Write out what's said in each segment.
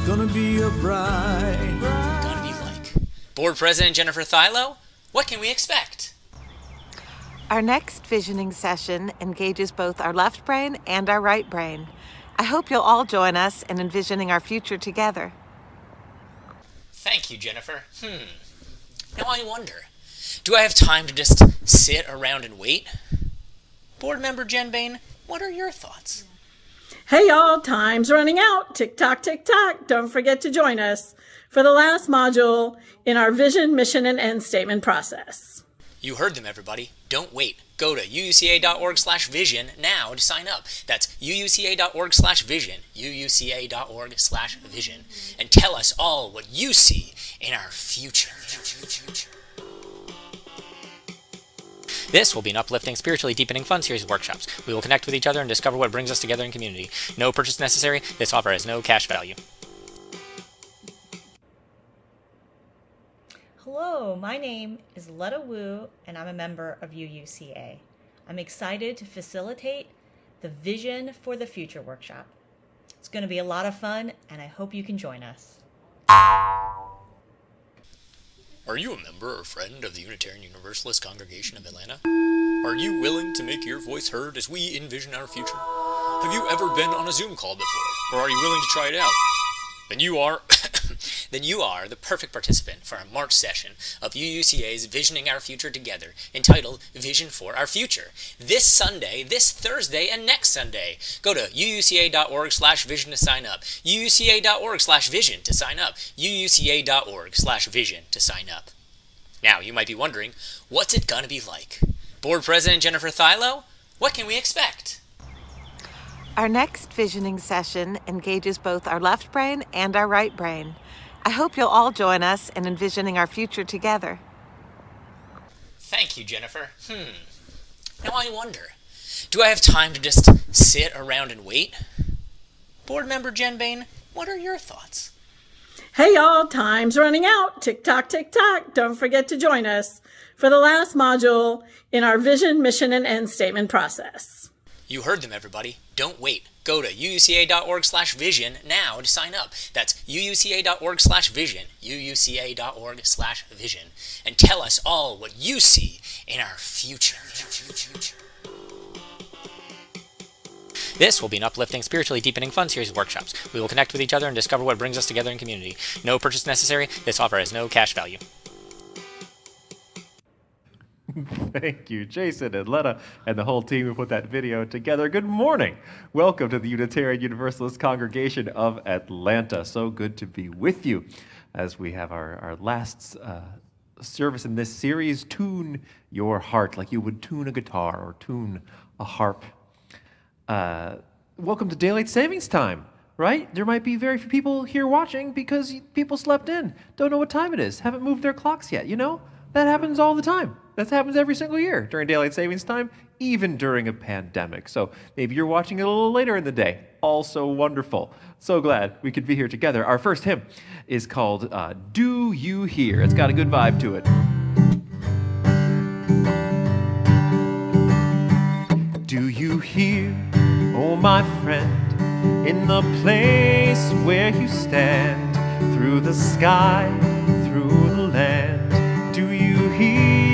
Gonna be a bride. Gonna be like. Board President Jennifer Thilo, what can we expect? Our next visioning session engages both our left brain and our right brain. I hope you'll all join us in envisioning our future together. Thank you, Jennifer. Now I wonder, do I have time to just sit around and wait? Board member Jen Bain, what are your thoughts? Hey y'all, time's running out. Tick tock, tick tock. Don't forget to join us for the last module in our vision, mission, and end statement process. You heard them, everybody. Don't wait. Go to uuca.org/vision now to sign up. That's uuca.org/vision, uuca.org/vision, and tell us all what you see in our future. This will be an uplifting, spiritually deepening, fun series of workshops. We will connect with each other and discover what brings us together in community. No purchase necessary. This offer has no cash value. Hello, my name is Letta Wu, and I'm a member of UUCA. I'm excited to facilitate the Vision for the Future workshop. It's going to be a lot of fun, and I hope you can join us. Are you a member or friend of the Unitarian Universalist Congregation of Atlanta? Are you willing to make your voice heard as we envision our future? Have you ever been on a Zoom call before, or are you willing to try it out? Then you are the perfect participant for our March session of UUCA's Visioning Our Future Together, entitled Vision for Our Future. This Sunday, this Thursday, and next Sunday. Go to uuca.org/vision to sign up. uuca.org/vision to sign up. uuca.org/vision to sign up. Now, you might be wondering, what's it gonna be like? Board President Jennifer Thilo, what can we expect? Our next visioning session engages both our left brain and our right brain. I hope you'll all join us in envisioning our future together. Thank you, Jennifer. Now I wonder, do I have time to just sit around and wait? Board member Jen Bain, what are your thoughts? Hey y'all, time's running out. Tick tock, tick tock. Don't forget to join us for the last module in our vision, mission, and end statement process. You heard them, everybody. Don't wait. Go to uuca.org/vision now to sign up. That's uuca.org/vision, uuca.org/vision, and tell us all what you see in our future. This will be an uplifting, spiritually deepening, fun series of workshops. We will connect with each other and discover what brings us together in community. No purchase necessary. This offer has no cash value. Thank you, Jason and Letta and the whole team who put that video together. Good morning. Welcome to the Unitarian Universalist Congregation of Atlanta. So good to be with you as we have our last service in this series. Tune your heart like you would tune a guitar or tune a harp. Welcome to Daylight Savings Time, right? There might be very few people here watching because people slept in, don't know what time it is, haven't moved their clocks yet, you know? That happens all the time. That happens every single year during Daylight Savings Time, even during a pandemic. So maybe you're watching it a little later in the day. Also wonderful. So glad we could be here together. Our first hymn is called Do You Hear? It's got a good vibe to it. Do you hear, oh my friend, in the place where you stand, through the sky, through the land? Do you hear,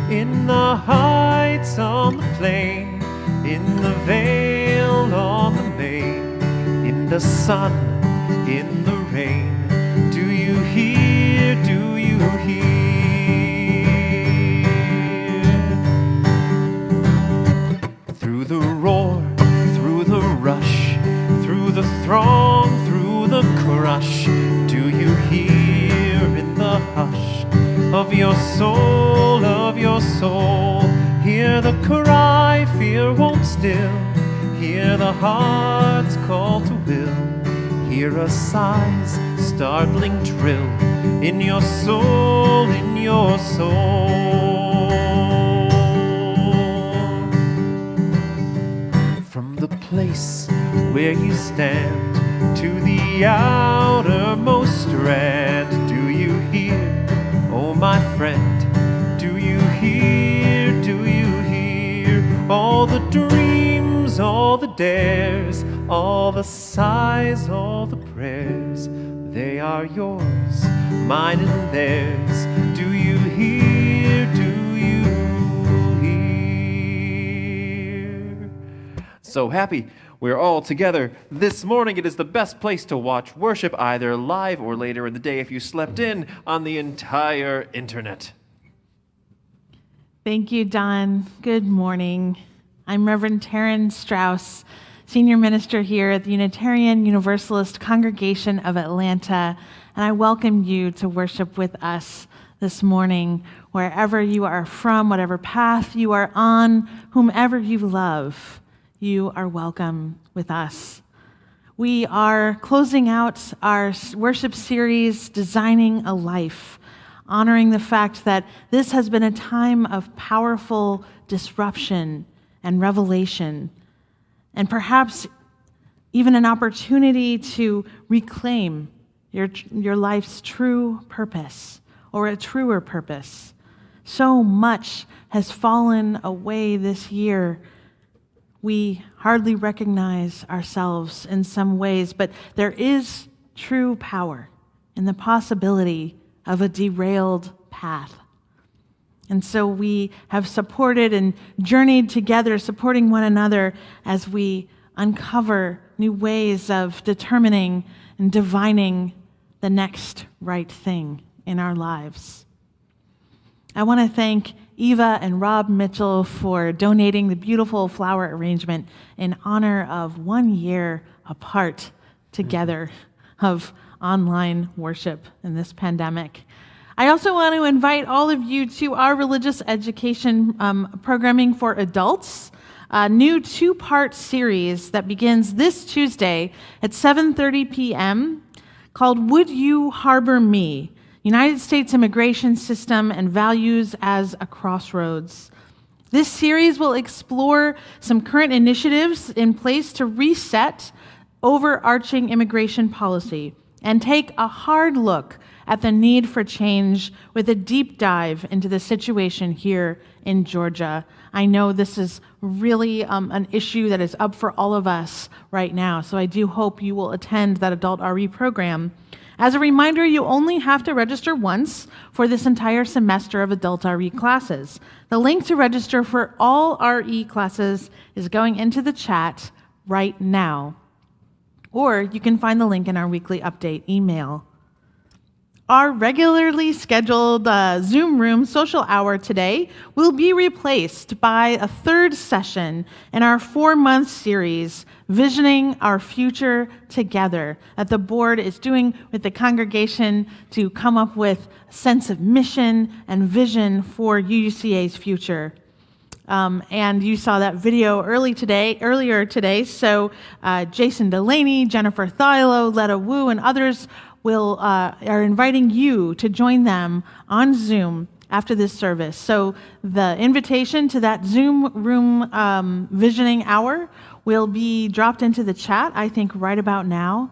in the heights on the plain, in the vale on the main, in the sun, in the rain? Do you hear, Through the roar, through the rush, through the throng, through the crush, do you hear in the hush of your soul, hear the cry, fear won't still, hear the heart's call to will, hear a sigh's startling trill in your soul, From the place where you stand to the outermost strand, do you hear, oh my friend? Do you hear, all the dreams, all the dares, all the sighs, all the prayers, they are yours, mine and theirs. Do you hear? Do you hear? So happy we're all together this morning. It is the best place to watch worship, either live or later in the day if you slept in on the entire internet. Thank you, Don. Good morning. I'm Reverend Taryn Strauss, Senior Minister here at the Unitarian Universalist Congregation of Atlanta, and I welcome you to worship with us this morning, wherever you are from, whatever path you are on, whomever you love. You are welcome with us. We are closing out our worship series, Designing a Life, honoring the fact that this has been a time of powerful disruption and revelation, and perhaps even an opportunity to reclaim your life's true purpose, or a truer purpose. So much has fallen away this year. We hardly recognize ourselves in some ways, but there is true power in the possibility of a derailed path. And so we have supported and journeyed together, supporting one another as we uncover new ways of determining and divining the next right thing in our lives. I want to thank Eva and Rob Mitchell for donating the beautiful flower arrangement in honor of 1 year apart together of online worship in this pandemic. I also want to invite all of you to our religious education programming for adults, a new 2-part series that begins this Tuesday at 7:30 p.m. called Would You Harbor Me? United States Immigration System and Values as a Crossroads. This series will explore some current initiatives in place to reset overarching immigration policy and take a hard look at the need for change with a deep dive into the situation here in Georgia. I know this is really an issue that is up for all of us right now, so I do hope you will attend that adult RE program. As a reminder, you only have to register once for this entire semester of adult RE classes. The link to register for all RE classes is going into the chat right now, or you can find the link in our weekly update email. Our regularly scheduled Zoom room social hour today will be replaced by a third session in our 4-month series, Visioning Our Future Together, that the board is doing with the congregation to come up with a sense of mission and vision for UUCA's future. And you saw that video earlier today, so Jason Delaney, Jennifer Thilo, Letta Wu, and others are inviting you to join them on Zoom after this service. So the invitation to that Zoom room visioning hour will be dropped into the chat, I think, right about now.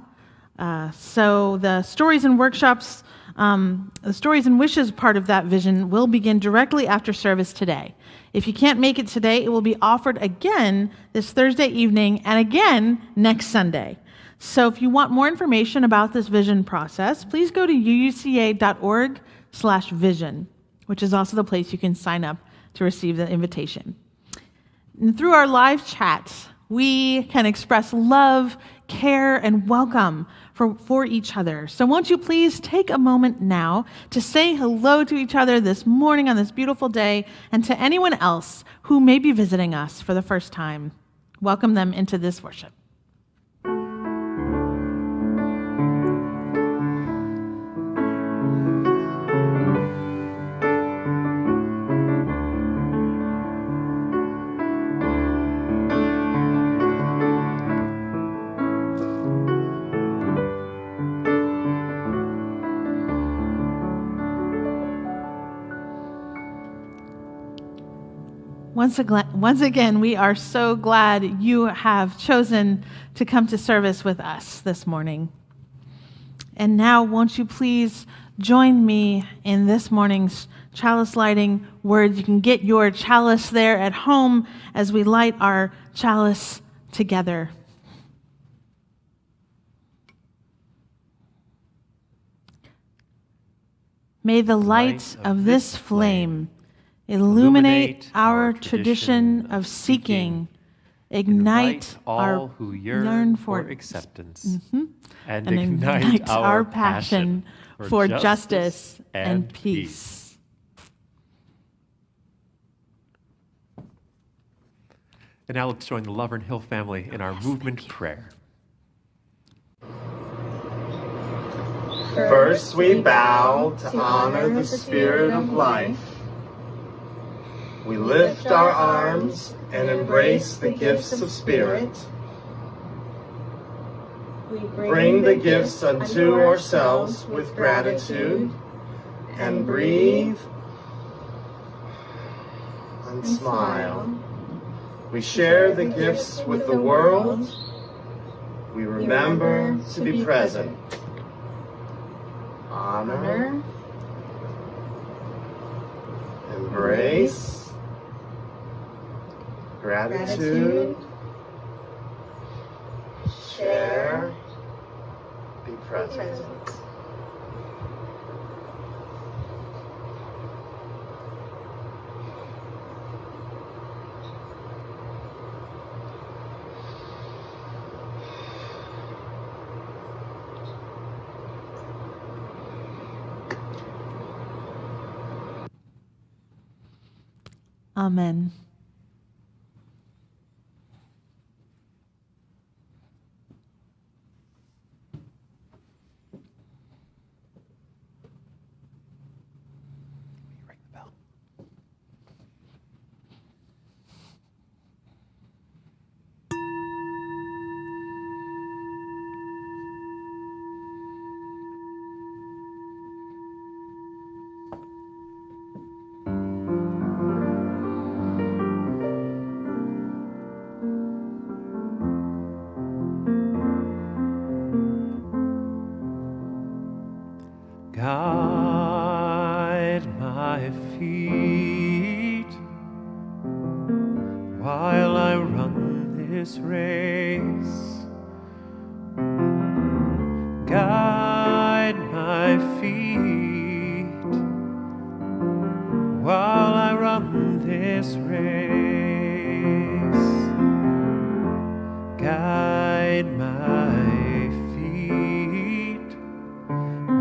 So the stories and workshops, the stories and wishes part of that vision will begin directly after service today. If you can't make it today, it will be offered again this Thursday evening and again next Sunday. So if you want more information about this vision process, please go to uuca.org/vision, which is also the place you can sign up to receive the invitation. And through our live chats, we can express love, care, and welcome for each other. So won't you please take a moment now to say hello to each other this morning on this beautiful day, and to anyone else who may be visiting us for the first time. Welcome them into this worship. Once again, we are so glad you have chosen to come to service with us this morning. And now, won't you please join me in this morning's chalice lighting words? You can get your chalice there at home as we light our chalice together. May the light of this flame illuminate our tradition of seeking, ignite all who yearn for acceptance, and ignite our passion for justice and peace. And now let's join the Lovern Hill family in our movement prayer. First we bow to honor the spirit of life. We lift our arms and embrace the gifts of spirit. We bring the gifts unto ourselves with gratitude and breathe and smile. We share the gifts with the world. We remember to be present. Honor, embrace, gratitude, share, be present. Amen. Ring the bell. Guide my feet while I run this race. Guide my feet while I run this race. Guide my feet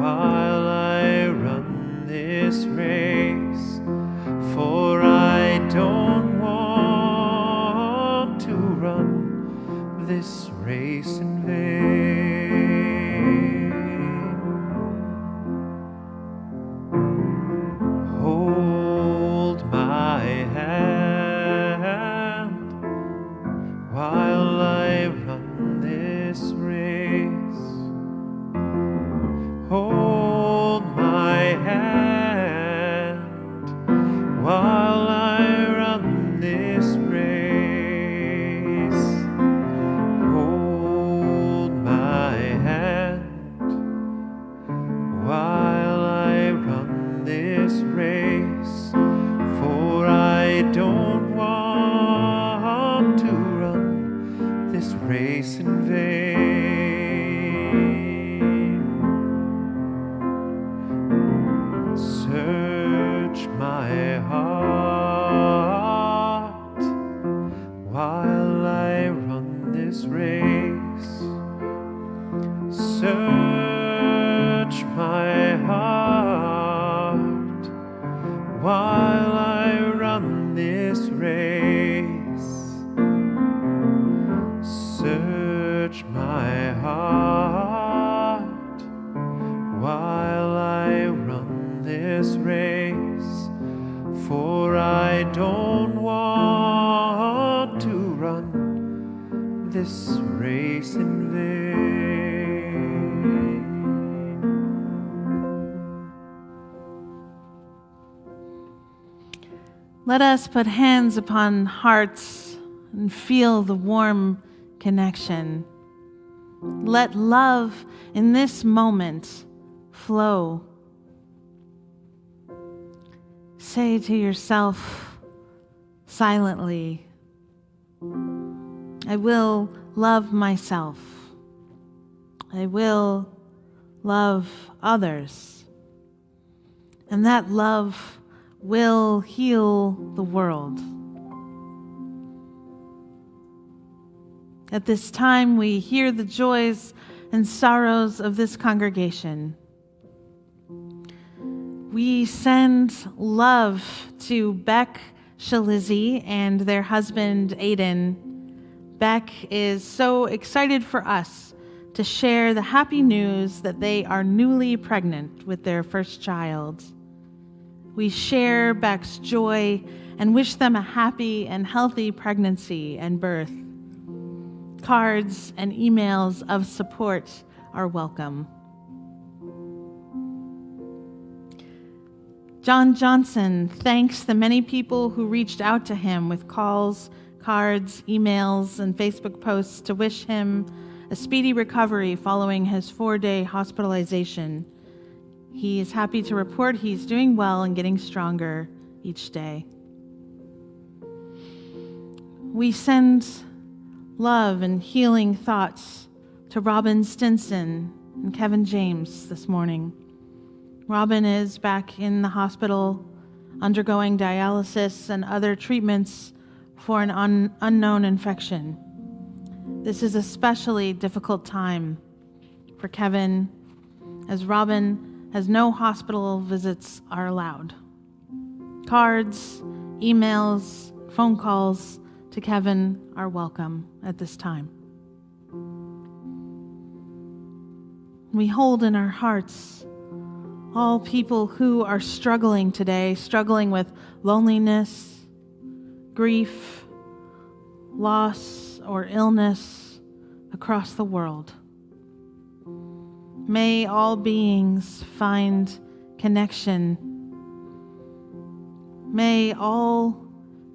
while I run this race, for I don't want to run this race in vain. Hold my hand while I run this race. Hold my hand while I run this race. Hold my hand while I run this race, for I don't want to run this race in vain. Search my heart while I run this race. Search my heart while I run this race. Search my heart while I run this race, for I don't want to run this race in vain. Let us put hands upon hearts and feel the warm connection. Let love in this moment flow. Say to yourself silently, I will love myself. I will love others. and that love will heal the world. At this time, we hear the joys and sorrows of this congregation. We send love to Beck, Chalice, and their husband, Aiden. Beck is so excited for us to share the happy news that they are newly pregnant with their first child. We share Beck's joy and wish them a happy and healthy pregnancy and birth. Cards and emails of support are welcome. John Johnson thanks the many people who reached out to him with calls, cards, emails, and Facebook posts to wish him a speedy recovery following his 4-day hospitalization. He is happy to report he's doing well and getting stronger each day. We send love and healing thoughts to Robin Stinson and Kevin James this morning. Robin is back in the hospital undergoing dialysis and other treatments for an unknown infection. This is a especially difficult time for Kevin, as Robin has no hospital visits are allowed. Cards, emails, phone calls to Kevin are welcome at this time. We hold in our hearts all people who are struggling today, struggling with loneliness, grief, loss, or illness across the world. May all beings find connection. May all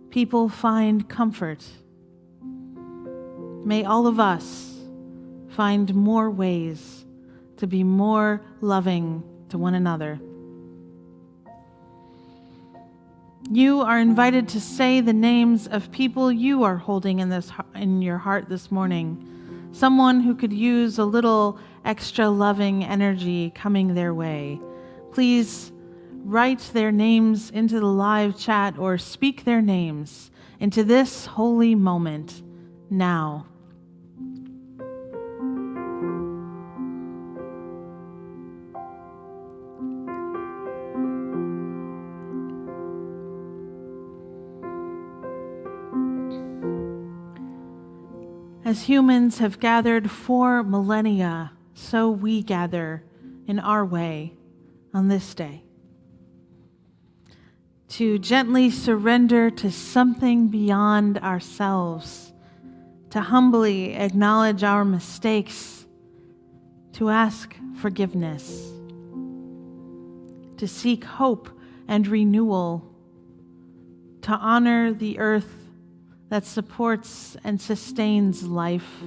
people find comfort. May all of us find more ways to be more loving to one another. You are invited to say the names of people you are holding in your heart this morning. Someone who could use a little extra loving energy coming their way. Please write their names into the live chat or speak their names into this holy moment now. As humans have gathered for millennia, so we gather in our way on this day. To gently surrender to something beyond ourselves, to humbly acknowledge our mistakes, to ask forgiveness, to seek hope and renewal, to honor the earth that supports and sustains life,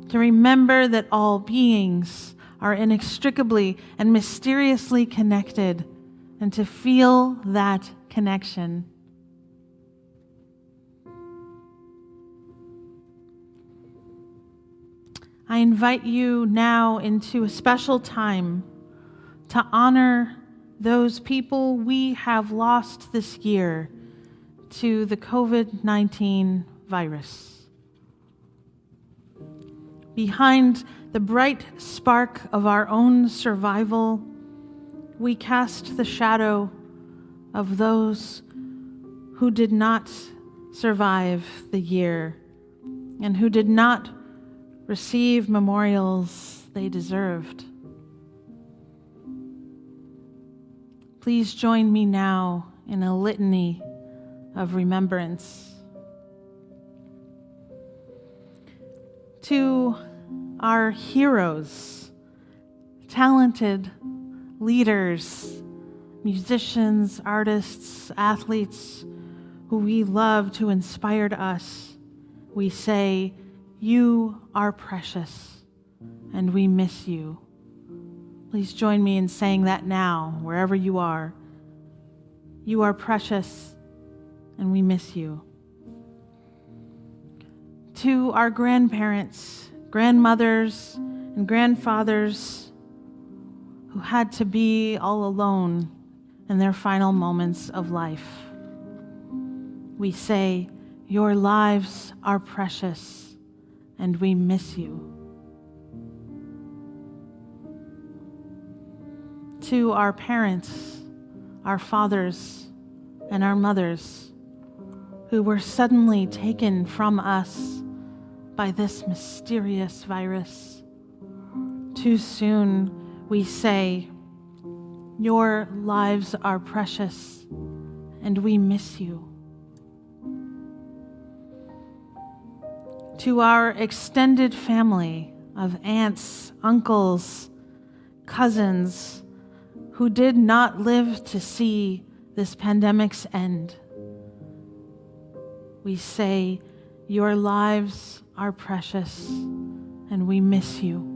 to remember that all beings are inextricably and mysteriously connected, and to feel that connection. I invite you now into a special time to honor those people we have lost this year to the COVID-19 virus. Behind the bright spark of our own survival, we cast the shadow of those who did not survive the year and who did not receive memorials they deserved. Please join me now in a litany of remembrance. To our heroes, talented leaders, musicians, artists, athletes who we love, who inspired us, we say, you are precious and we miss you. Please join me in saying that now, wherever you are. You are precious and we miss you. To our grandparents, grandmothers, and grandfathers who had to be all alone in their final moments of life. We say, your lives are precious, and we miss you. To our parents, our fathers, and our mothers, who were suddenly taken from us by this mysterious virus, too soon we say, your lives are precious, and we miss you. To our extended family of aunts, uncles, cousins, who did not live to see this pandemic's end, we say, your lives are precious, and we miss you.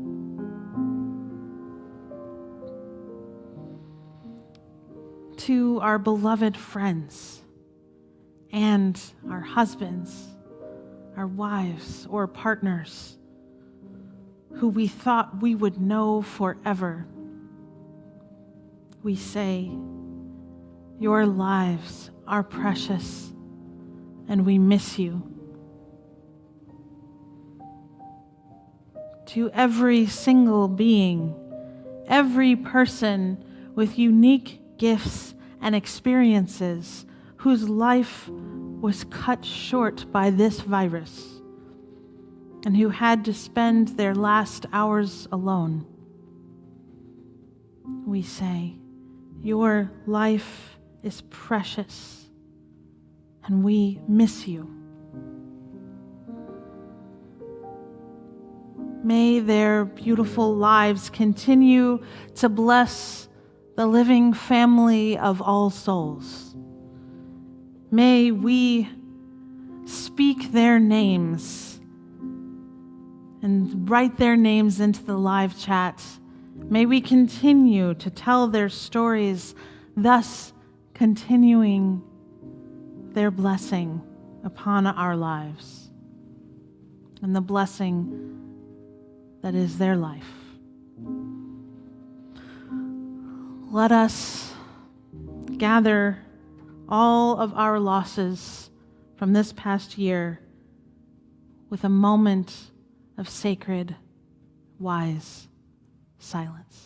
To our beloved friends and our husbands, our wives or partners, who we thought we would know forever, we say, your lives are precious, and we miss you. To every single being, every person with unique gifts and experiences whose life was cut short by this virus and who had to spend their last hours alone, we say, your life is precious, and we miss you. May their beautiful lives continue to bless the living family of all souls. May we speak their names and write their names into the live chat. May we continue to tell their stories, thus continuing their blessing upon our lives and the blessing that is their life. Let us gather all of our losses from this past year with a moment of sacred, wise silence.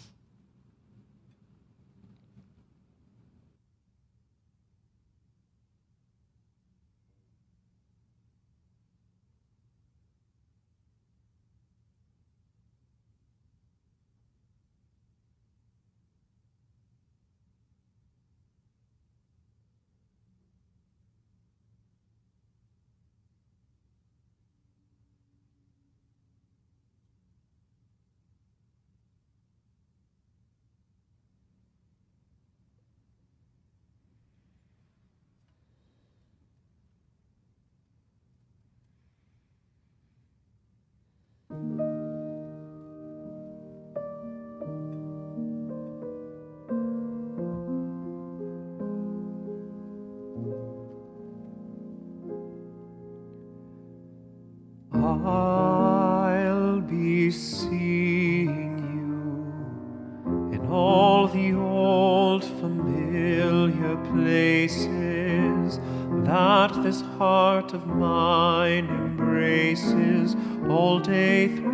I'll be seeing you in all the old familiar places that this heart of mine embraces all day through.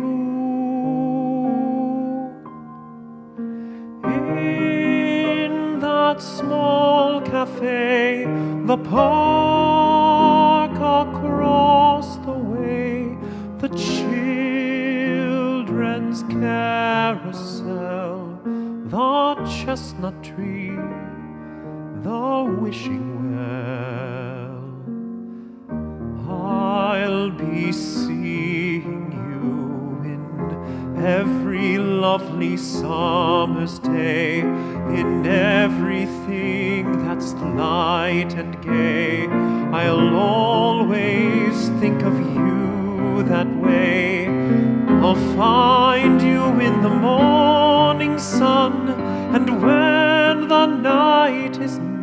In that small cafe, the park across the way, the children's carousel, the chestnut tree, the wishing well. I'll be seeing you in every lovely summer's day, in everything that's light and gay. I'll always think of you that way. I'll find you in the morning sun, and when the night is new,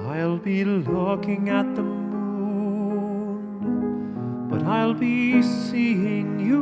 I'll be looking at the moon, but I'll be seeing you.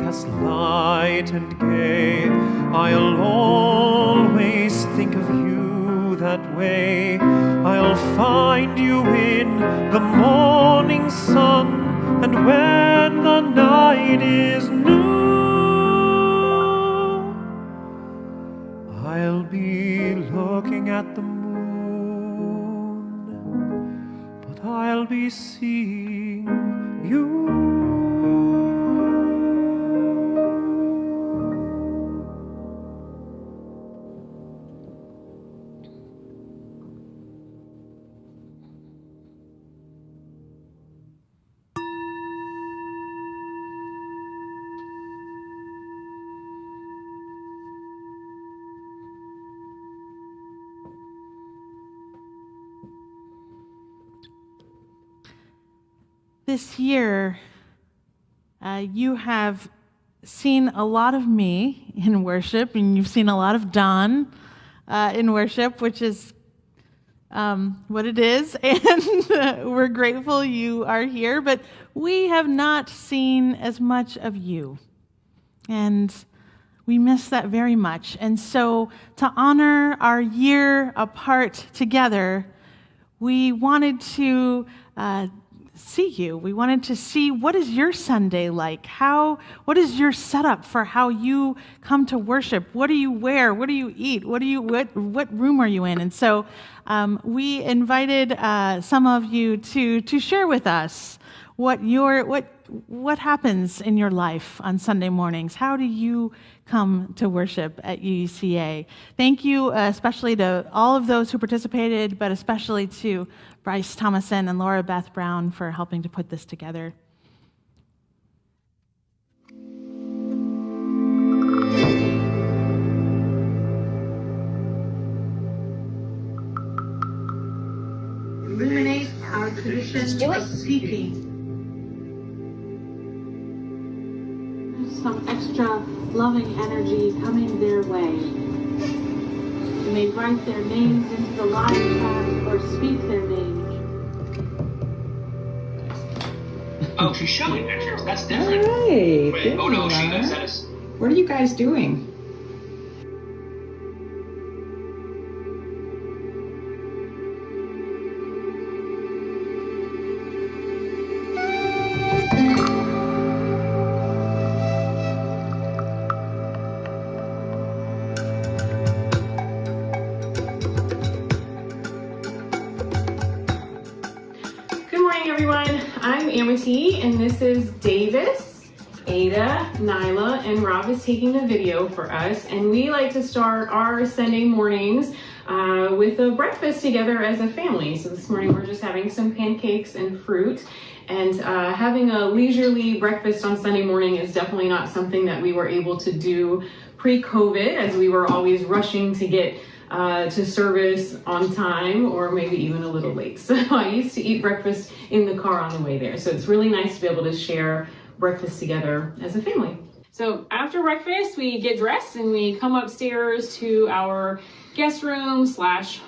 us light and gay. I'll always think of you that way. I'll find you in the morning sun, and when the night is new, I'll be looking at the moon, but I'll be seeing you. This year, you have seen a lot of me in worship, and you've seen a lot of Don in worship, which is what it is, and we're grateful you are here, but we have not seen as much of you, and we miss that very much. And so to honor our year apart together, we wanted to see you. We wanted to see, what is your Sunday like? What is your setup for how you come to worship? What do you wear? What do you eat? What room are you in? And so we invited some of you to share with us what happens in your life on Sunday mornings. How do you come to worship at UUCA? Thank you especially to all of those who participated, but especially to Bryce Thomason and Laura Beth Brown for helping to put this together. Illuminate our tradition of seeking. Some extra loving energy coming their way. You may write their names into the live chat or speak their names. Oh, she's showing pictures. That's different. All right. Wait, oh no, she does. That is. What are you guys doing? And this is Davis, Ada, Nyla, and Rob is taking the video for us. And we like to start our Sunday mornings with a breakfast together as a family. So this morning we're just having some pancakes and fruit. And having a leisurely breakfast on Sunday morning is definitely not something that we were able to do pre-COVID, as we were always rushing to get to service on time, or maybe even a little late. So I used to eat breakfast in the car on the way there. So it's really nice to be able to share breakfast together as a family. So after breakfast, we get dressed and we come upstairs to our guest room /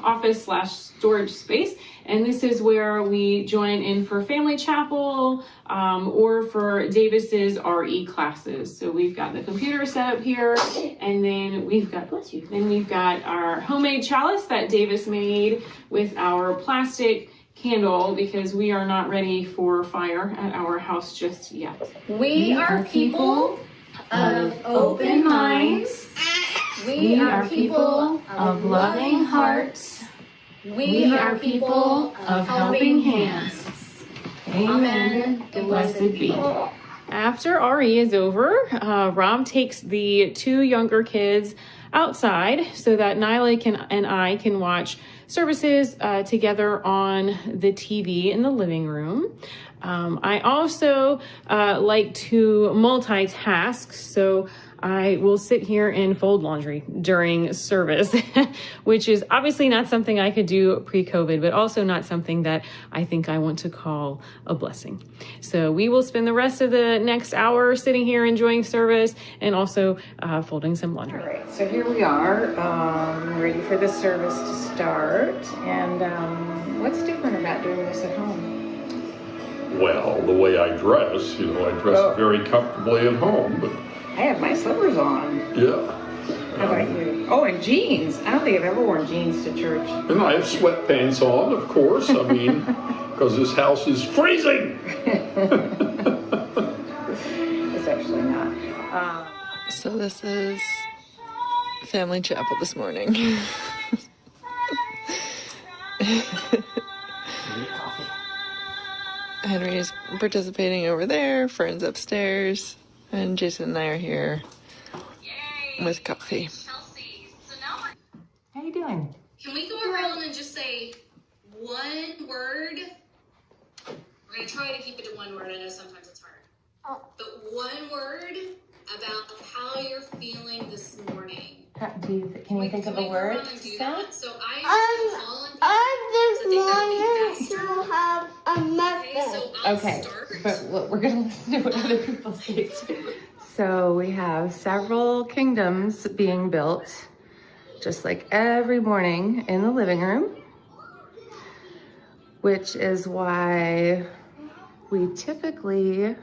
office / storage space. And this is where we join in for family chapel or for Davis's RE classes. So we've got the computer set up here, and then we've got, our homemade chalice that Davis made with our plastic candle, because we are not ready for fire at our house just yet. We are people of open minds. We are people of loving hearts. We are people of helping hands. Amen. Blessed be. After RE is over, Rob takes the 2 younger kids outside so that Nyla and I can watch services together on the TV in the living room. I also like to multitask, so I will sit here and fold laundry during service, which is obviously not something I could do pre-COVID, but also not something that I think I want to call a blessing. So we will spend the rest of the next hour sitting here enjoying service and also folding some laundry. All right, so here we are, ready for the service to start. And what's different about doing this at home? Well, the way I dress, I dress very comfortably at home, but I have my slippers on. Yeah. How about you? Oh, and jeans. I don't think I've ever worn jeans to church. And I have sweatpants on, of course. I mean, because this house is freezing. It's actually not. So this is family chapel this morning. Henry's participating over there, Fern's upstairs, and Jason and I are here with coffee. How you doing? Can we go around and just say one word? We're going to try to keep it to one word. I know sometimes it's hard. But one word about how you're feeling this morning. Can you think of a word to say? So I just wanted to have a message. Okay, but we're going to listen to what other people say too. So we have several kingdoms being built, just like every morning in the living room, which is why we typically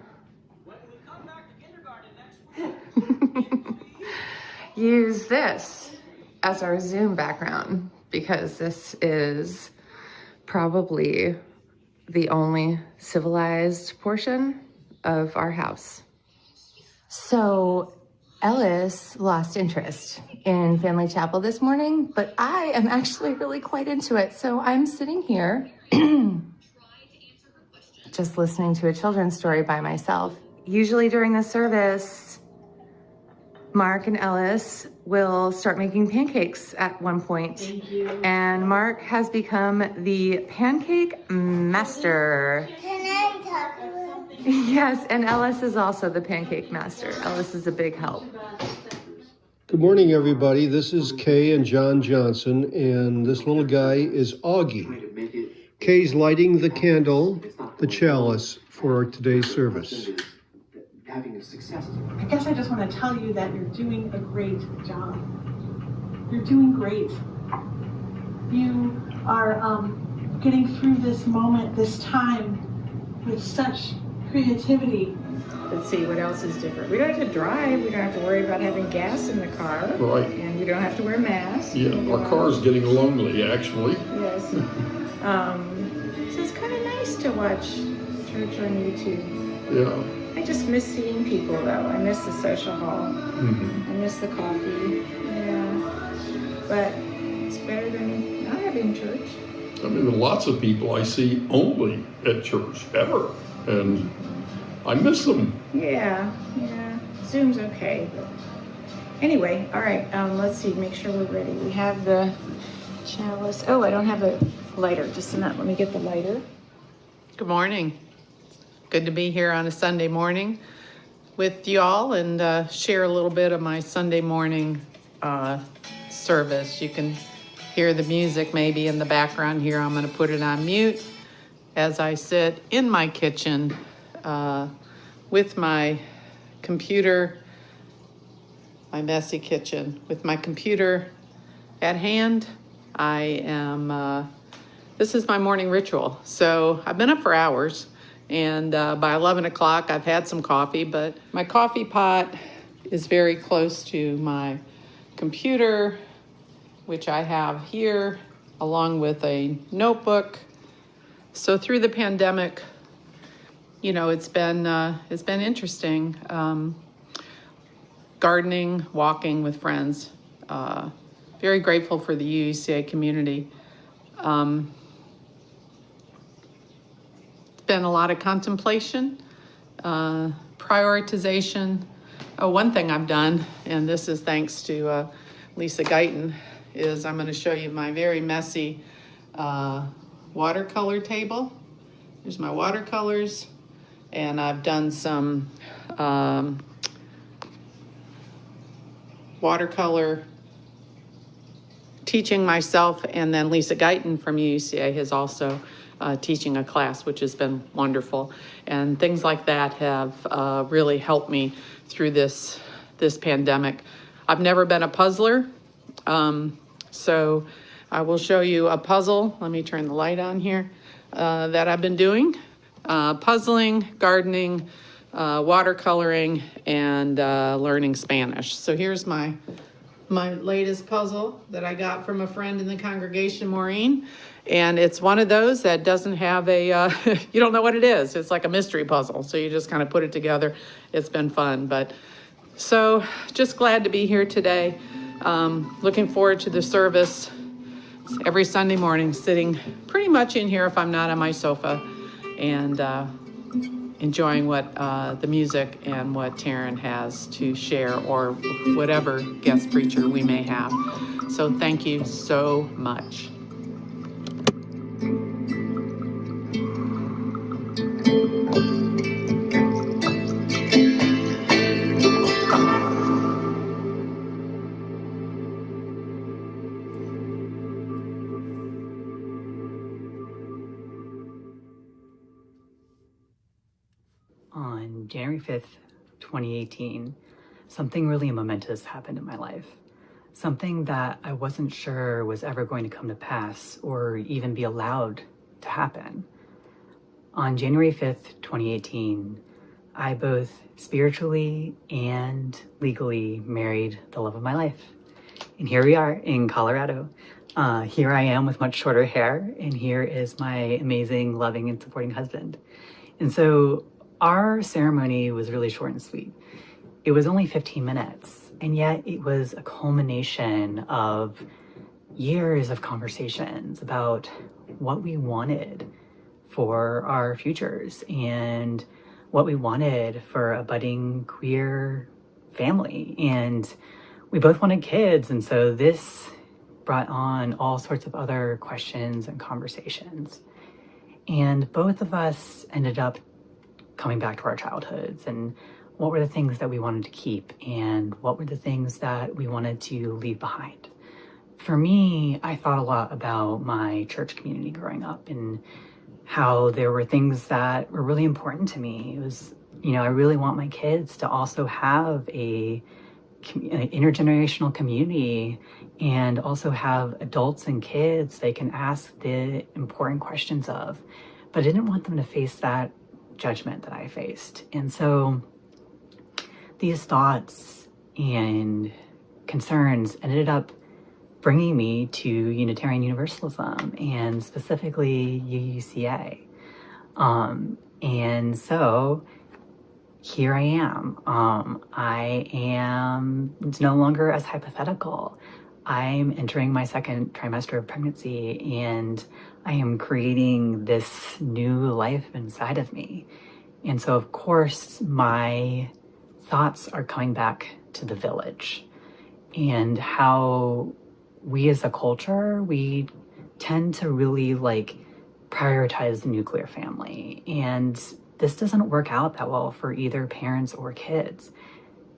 use this as our Zoom background, because this is probably the only civilized portion of our house. So Ellis lost interest in family chapel this morning, but I am actually really quite into it. So I'm sitting here just listening to a children's story by myself. Usually during the service, Mark and Ellis will start making pancakes at one point. Thank you. And Mark has become the pancake master. Can I talk a little? Yes, and Ellis is also the pancake master. Ellis is a big help. Good morning, everybody. This is Kay and John Johnson, and this little guy is Augie. Kay's lighting the candle, the chalice, for today's service. I guess I just want to tell you that you're doing a great job. You're doing great. You are getting through this moment, this time, with such creativity. Let's see, what else is different? We don't have to drive. We don't have to worry about having gas in the car. Right. And we don't have to wear masks. Yeah, our car is getting lonely, actually. Yes. So it's kind of nice to watch church on YouTube. Yeah. I just miss seeing people, though. I miss the social hall. I miss the coffee. Yeah. But it's better than not having church. I mean, lots of people I see only at church, ever. And I miss them. Yeah. Zoom's okay. But anyway, all right. Let's see. Make sure we're ready. We have the chalice. Oh, I don't have a lighter. Just a minute. Let me get the lighter. Good morning. Good to be here on a Sunday morning with you all and share a little bit of my Sunday morning service. You can hear the music maybe in the background here. I'm going to put it on mute as I sit in my kitchen with my computer, my messy kitchen, with my computer at hand. This is my morning ritual. So I've been up for hours. And by 11 o'clock, I've had some coffee, but my coffee pot is very close to my computer, which I have here, along with a notebook. So through the pandemic, you know, it's been interesting. Gardening, walking with friends. Very grateful for the UUCA community. Been a lot of contemplation, prioritization. One thing I've done, and this is thanks to Lisa Guyton, is I'm going to show you my very messy watercolor table. Here's my watercolors, and I've done some watercolor teaching myself, and then Lisa Guyton from UUCA has also teaching a class, which has been wonderful. And things like that have really helped me through this pandemic. I've never been a puzzler, so I will show you a puzzle. Let me turn the light on here, that I've been doing. Puzzling, gardening, watercoloring, and learning Spanish. So here's my latest puzzle that I got from a friend in the congregation, Maureen. And it's one of those that doesn't have a, you don't know what it is. It's like a mystery puzzle. So you just kind of put it together. It's been fun. But so just glad to be here today. Looking forward to the service every Sunday morning, sitting pretty much in here if I'm not on my sofa, and enjoying what the music and what Taryn has to share, or whatever guest preacher we may have. So thank you so much. On January 5th, 2018, something really momentous happened in my life. Something that I wasn't sure was ever going to come to pass or even be allowed to happen. On January 5th, 2018, I both spiritually and legally married the love of my life. And here we are in Colorado. Here I am with much shorter hair, and here is my amazing, loving, and supporting husband. And so our ceremony was really short and sweet. It was only 15 minutes, and yet it was a culmination of years of conversations about what we wanted for our futures and what we wanted for a budding queer family. And we both wanted kids, and so this brought on all sorts of other questions and conversations. And both of us ended up coming back to our childhoods, and what were the things that we wanted to keep, and what were the things that we wanted to leave behind. For me, I thought a lot about my church community growing up and how there were things that were really important to me. It was, I really want my kids to also have an intergenerational community, and also have adults and kids they can ask the important questions of. But I didn't want them to face that judgment that I faced. And so these thoughts and concerns ended up bringing me to Unitarian Universalism, and specifically UUCA. And so here I am. It's no longer as hypothetical. I'm entering my second trimester of pregnancy, and I am creating this new life inside of me. And so, of course, my thoughts are coming back to the village and how we as a culture, we tend to really prioritize the nuclear family. And this doesn't work out that well for either parents or kids.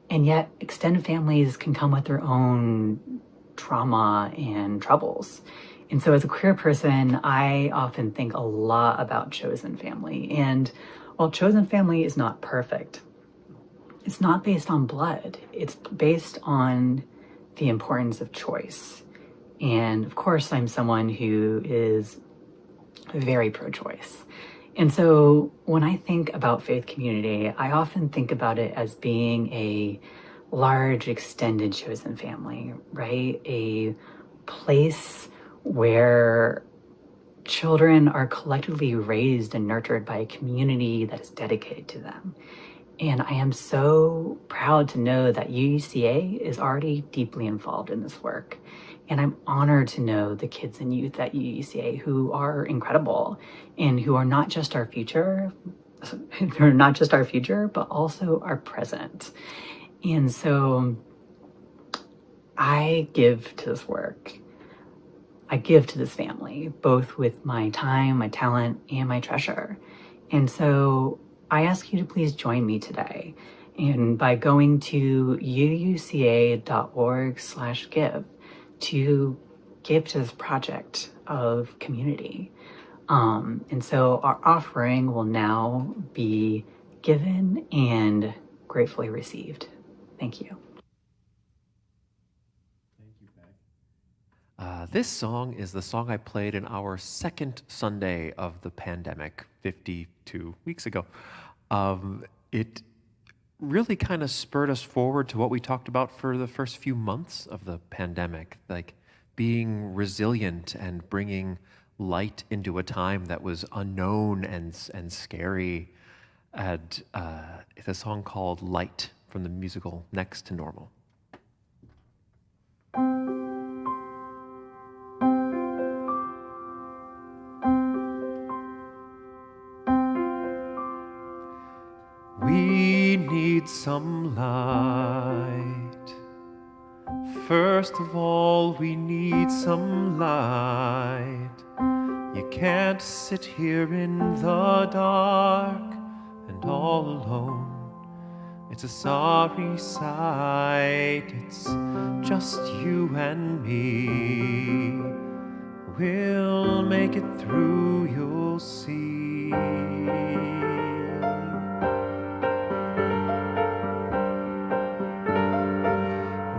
And yet extended families can come with their own trauma and troubles. And so as a queer person, I often think a lot about chosen family. And while chosen family is not perfect, it's not based on blood. It's based on the importance of choice. And of course, I'm someone who is very pro-choice. And so when I think about faith community, I often think about it as being a large extended chosen family, right? A place where children are collectively raised and nurtured by a community that is dedicated to them. And I am so proud to know that UUCA is already deeply involved in this work. And I'm honored to know the kids and youth at UUCA who are incredible and who are not just our future, but also our present. And so I give to this work. I give to this family, both with my time, my talent, and my treasure. And so I ask you to please join me today. And by going to uuca.org/give to give to this project of community. And so our offering will now be given and gratefully received. Thank you. This song is the song I played in our second Sunday of the pandemic 52 weeks ago. it really kind of spurred us forward to what we talked about for the first few months of the pandemic, like being resilient and bringing light into a time that was unknown and scary. And it's a song called Light from the musical Next to Normal. We need some light. First of all, we need some light. You can't sit here in the dark and all alone. It's a sorry sight. It's just you and me. We'll make it through, you'll see.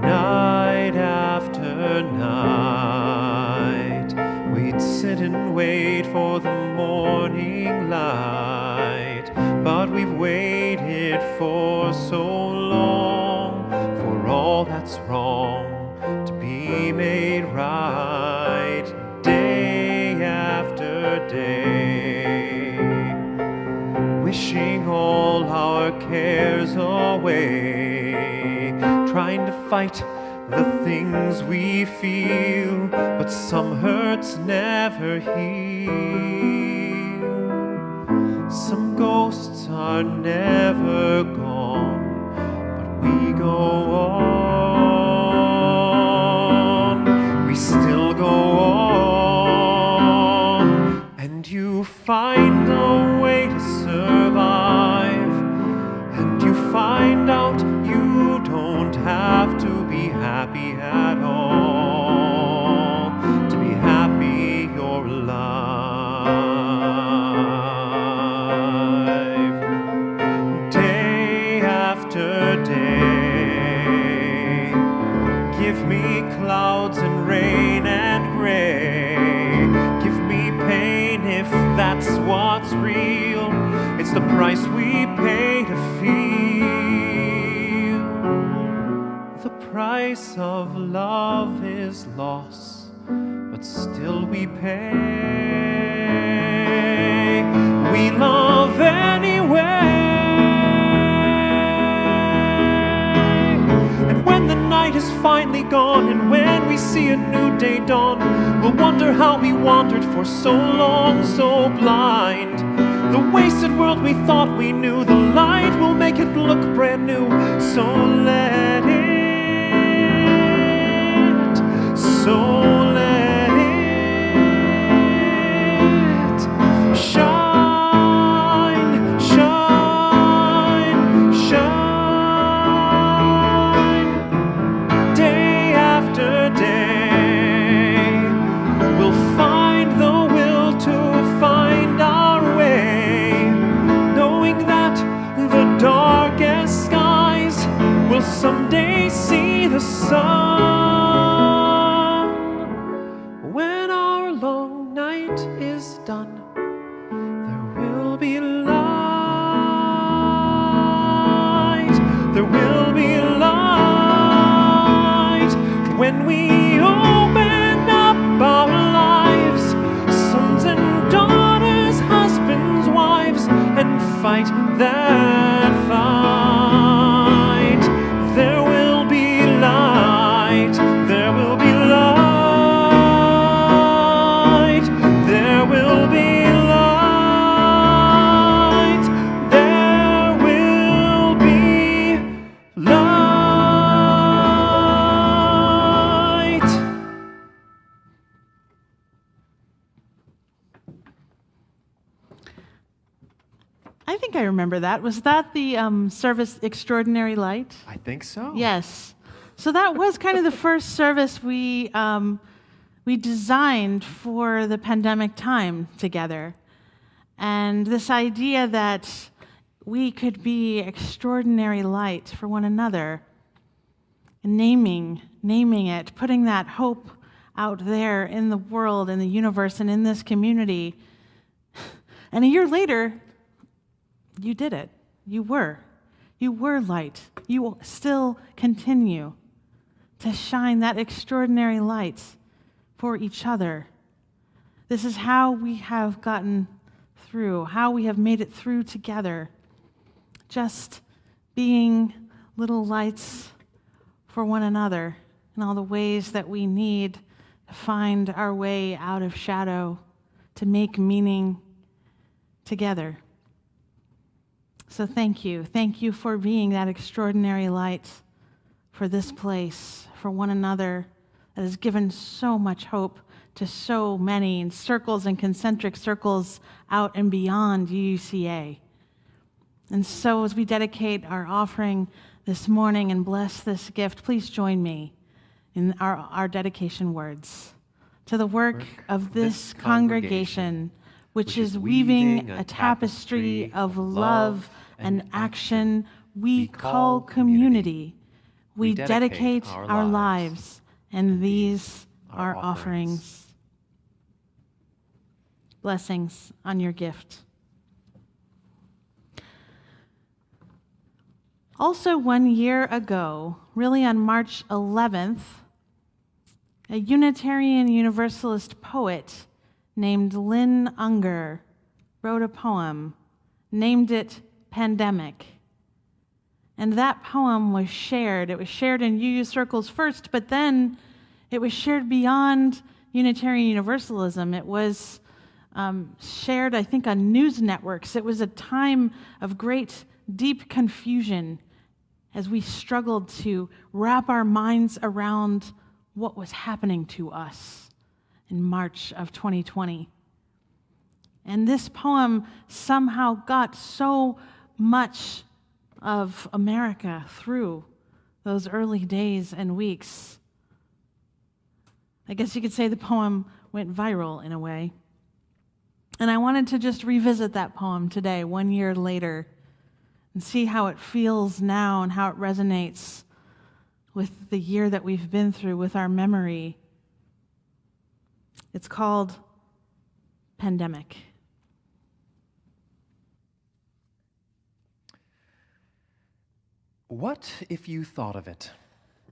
Night after night, we'd sit and wait for the morning light. But we've waited for so long for all that's wrong to be made right. Day after day, wishing all our cares away, trying to fight the things we feel, but some hurts never heal. Some ghosts are never gone, but we go on. We still go on, and you find a way to survive, and you find out you don't have to be happy at all. To be happy, you're alive. Day after day, give me clouds and rain and gray. Give me pain if that's what's real. It's the price we pay to feel. The price of love is loss, but still we pay. We love anyway. And when the night is finally gone, and when we see a new day dawn, we'll wonder how we wandered for so long, so blind. The wasted world we thought we knew, the light will make it look brand new. So let it, so let it shine, shine, shine. Day after day, we'll find the will to find our way, knowing that the darkest skies will someday see the sun. When our long night is done, there will be light. There will be light when we open up our lives, sons and daughters, husbands, wives, and fight that fight. There will be light. There will be light. There will be light. There will be light. I think I remember that. Was that the service Extraordinary Light? I think so. Yes. So that was kind of the first service we designed for the pandemic time together. And this idea that we could be extraordinary light for one another, and naming it, putting that hope out there in the world, in the universe, and in this community. And a year later, you did it. You were. You were light. You will still continue to shine that extraordinary light for each other. This is how we have gotten through, how we have made it through together. Just being little lights for one another in all the ways that we need to find our way out of shadow, to make meaning together. So thank you. Thank you for being that extraordinary light for this place, for one another, that has given so much hope to so many in circles and concentric circles out and beyond UUCA. And so as we dedicate our offering this morning and bless this gift, please join me in our dedication words. To the work of this congregation, which is weaving a tapestry of love and action we call community, we dedicate our lives, and these are offerings. Blessings on your gift. Also 1 year ago, really on March 11th, a Unitarian Universalist poet named Lynn Unger wrote a poem, named it Pandemic. And that poem was shared. It was shared in UU circles first, but then it was shared beyond Unitarian Universalism. It was shared, I think, on news networks. It was a time of great, deep confusion as we struggled to wrap our minds around what was happening to us in March of 2020. And this poem somehow got so much of America through those early days and weeks. I guess you could say the poem went viral in a way. And I wanted to just revisit that poem today, 1 year later, and see how it feels now and how it resonates with the year that we've been through, with our memory. It's called Pandemic. What if you thought of it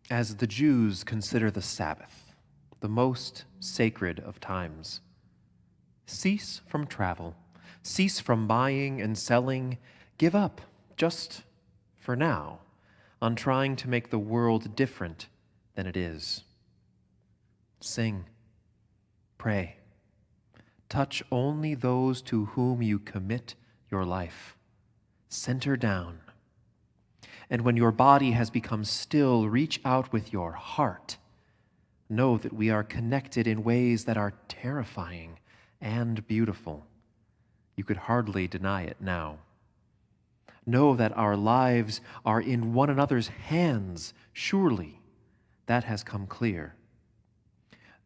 as the Jews consider the Sabbath, the most sacred of times? Cease from travel, cease from buying and selling, give up, just for now, on trying to make the world different than it is. Sing, pray, touch only those to whom you commit your life. Center down. And when your body has become still, reach out with your heart. Know that we are connected in ways that are terrifying and beautiful. You could hardly deny it now. Know that our lives are in one another's hands. Surely that has come clear.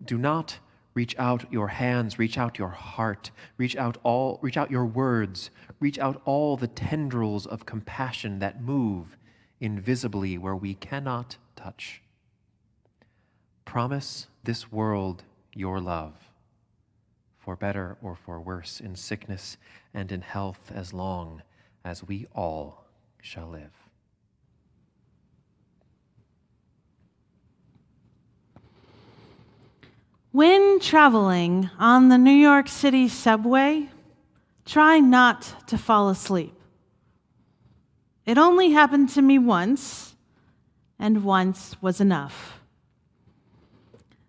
Do not reach out your hands, reach out your heart, reach out your words, reach out all the tendrils of compassion that move invisibly where we cannot touch. Promise this world your love, for better or for worse, in sickness and in health, as long as we all shall live. When traveling on the New York City subway, try not to fall asleep. It only happened to me once, and once was enough.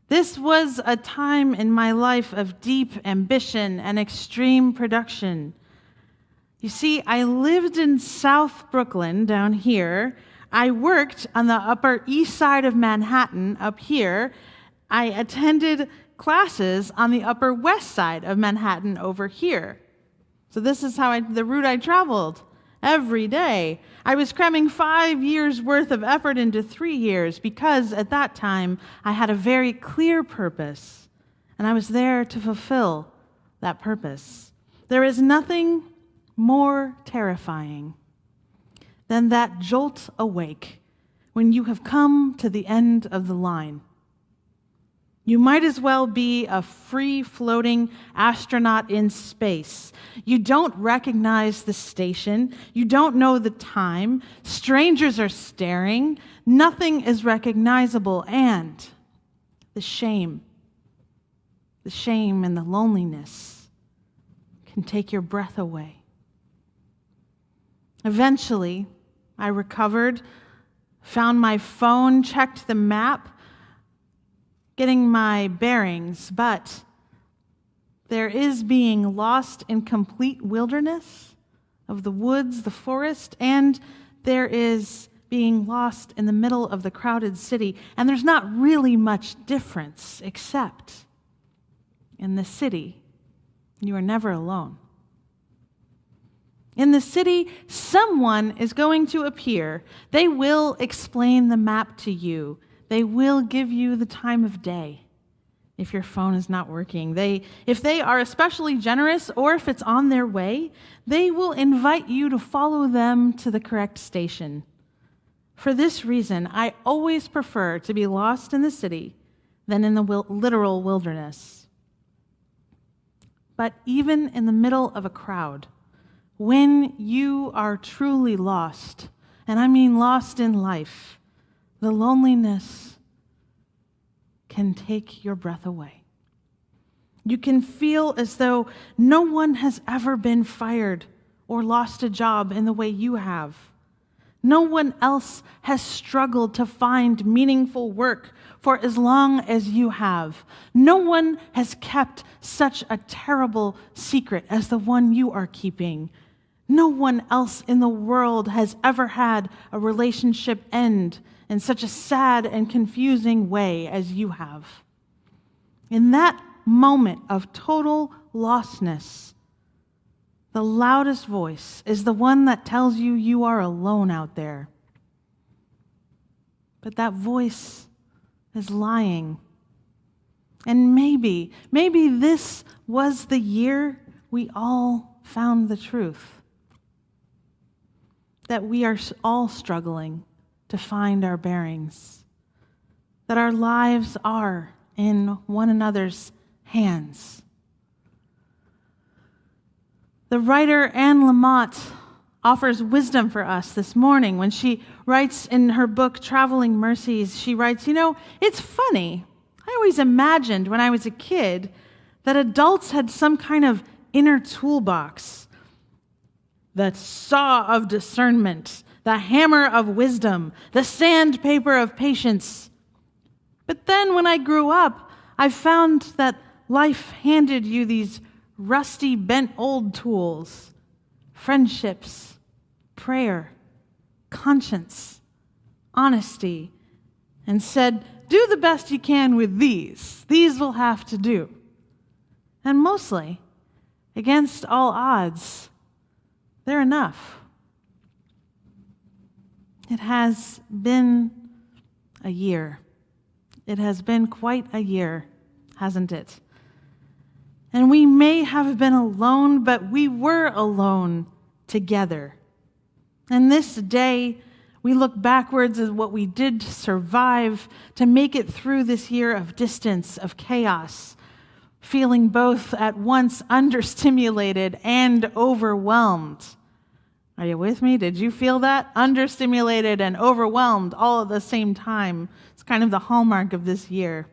This was a time in my life of deep ambition and extreme production. You see, I lived in South Brooklyn down here. I worked on the Upper East Side of Manhattan up here. I attended classes on the Upper West Side of Manhattan over here. So this is the route I traveled every day. I was cramming 5 years worth of effort into 3 years because at that time I had a very clear purpose, and I was there to fulfill that purpose. There is nothing more terrifying than that jolt awake when you have come to the end of the line. You might as well be a free-floating astronaut in space. You don't recognize the station. You don't know the time. Strangers are staring. Nothing is recognizable. And the shame and the loneliness can take your breath away. Eventually, I recovered, found my phone, checked the map, getting my bearings, but there is being lost in complete wilderness of the woods, the forest, and there is being lost in the middle of the crowded city. And there's not really much difference, except in the city, you are never alone. In the city, someone is going to appear. They will explain the map to you. They will give you the time of day if your phone is not working. If they are especially generous, or if it's on their way, they will invite you to follow them to the correct station. For this reason, I always prefer to be lost in the city than in the literal wilderness. But even in the middle of a crowd, when you are truly lost, and I mean lost in life, the loneliness can take your breath away. You can feel as though no one has ever been fired or lost a job in the way you have. No one else has struggled to find meaningful work for as long as you have. No one has kept such a terrible secret as the one you are keeping. No one else in the world has ever had a relationship end in such a sad and confusing way as you have. In that moment of total lostness, the loudest voice is the one that tells you you are alone out there. But that voice is lying. And maybe this was the year we all found the truth. That we are all struggling to find our bearings, that our lives are in one another's hands. The writer Anne Lamott offers wisdom for us this morning when she writes in her book, Traveling Mercies. She writes, it's funny. I always imagined when I was a kid that adults had some kind of inner toolbox, the saw of discernment, the hammer of wisdom, the sandpaper of patience. But then when I grew up, I found that life handed you these rusty, bent old tools: friendships, prayer, conscience, honesty, and said, do the best you can with these. These will have to do. And mostly, against all odds, they're enough. It has been a year. It has been quite a year, hasn't it? And we may have been alone, but we were alone together. And this day, we look backwards at what we did to survive, to make it through this year of distance, of chaos, feeling both at once understimulated and overwhelmed. Are you with me? Did you feel that? Understimulated and overwhelmed all at the same time. It's kind of the hallmark of this year.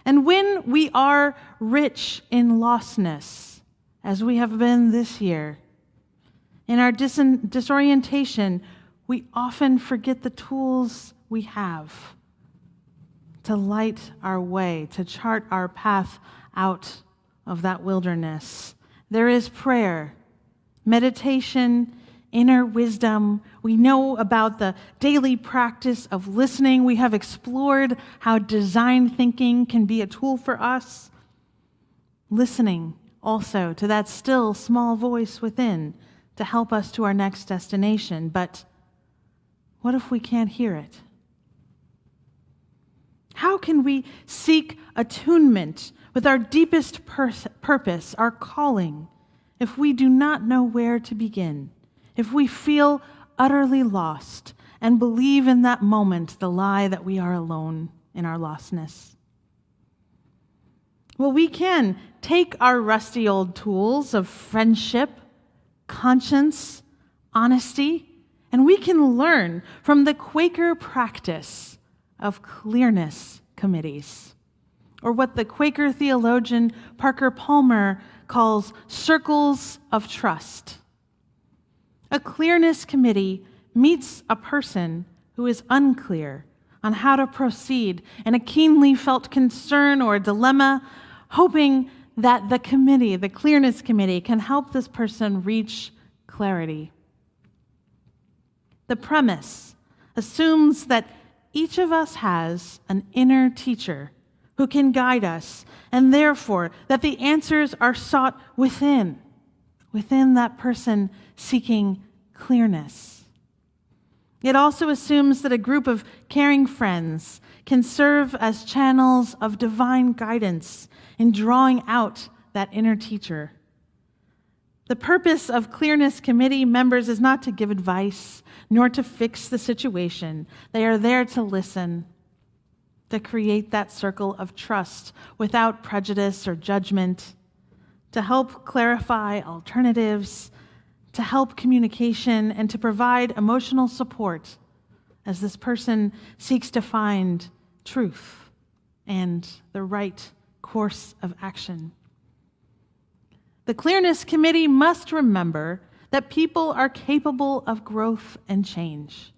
And when we are rich in lostness, as we have been this year, in our disorientation, we often forget the tools we have to light our way, to chart our path out of that wilderness. There is prayer, meditation, inner wisdom. We know about the daily practice of listening. We have explored how design thinking can be a tool for us. Listening also to that still small voice within to help us to our next destination. But what if we can't hear it? How can we seek attunement with our deepest purpose, our calling, if we do not know where to begin, if we feel utterly lost and believe in that moment the lie that we are alone in our lostness? Well, we can take our rusty old tools of friendship, conscience, honesty, and we can learn from the Quaker practice of clearness committees, or what the Quaker theologian Parker Palmer calls circles of trust. A clearness committee meets a person who is unclear on how to proceed in a keenly felt concern or dilemma, hoping that the committee, the clearness committee, can help this person reach clarity. The premise assumes that each of us has an inner teacher who can guide us, and therefore that the answers are sought within that person seeking clearness. It also assumes that a group of caring friends can serve as channels of divine guidance in drawing out that inner teacher. The purpose of Clearness Committee members is not to give advice, nor to fix the situation. They are there to listen, to create that circle of trust without prejudice or judgment, to help clarify alternatives, to help communication, and to provide emotional support as this person seeks to find truth and the right course of action. The Clearness Committee must remember that people are capable of growth and change.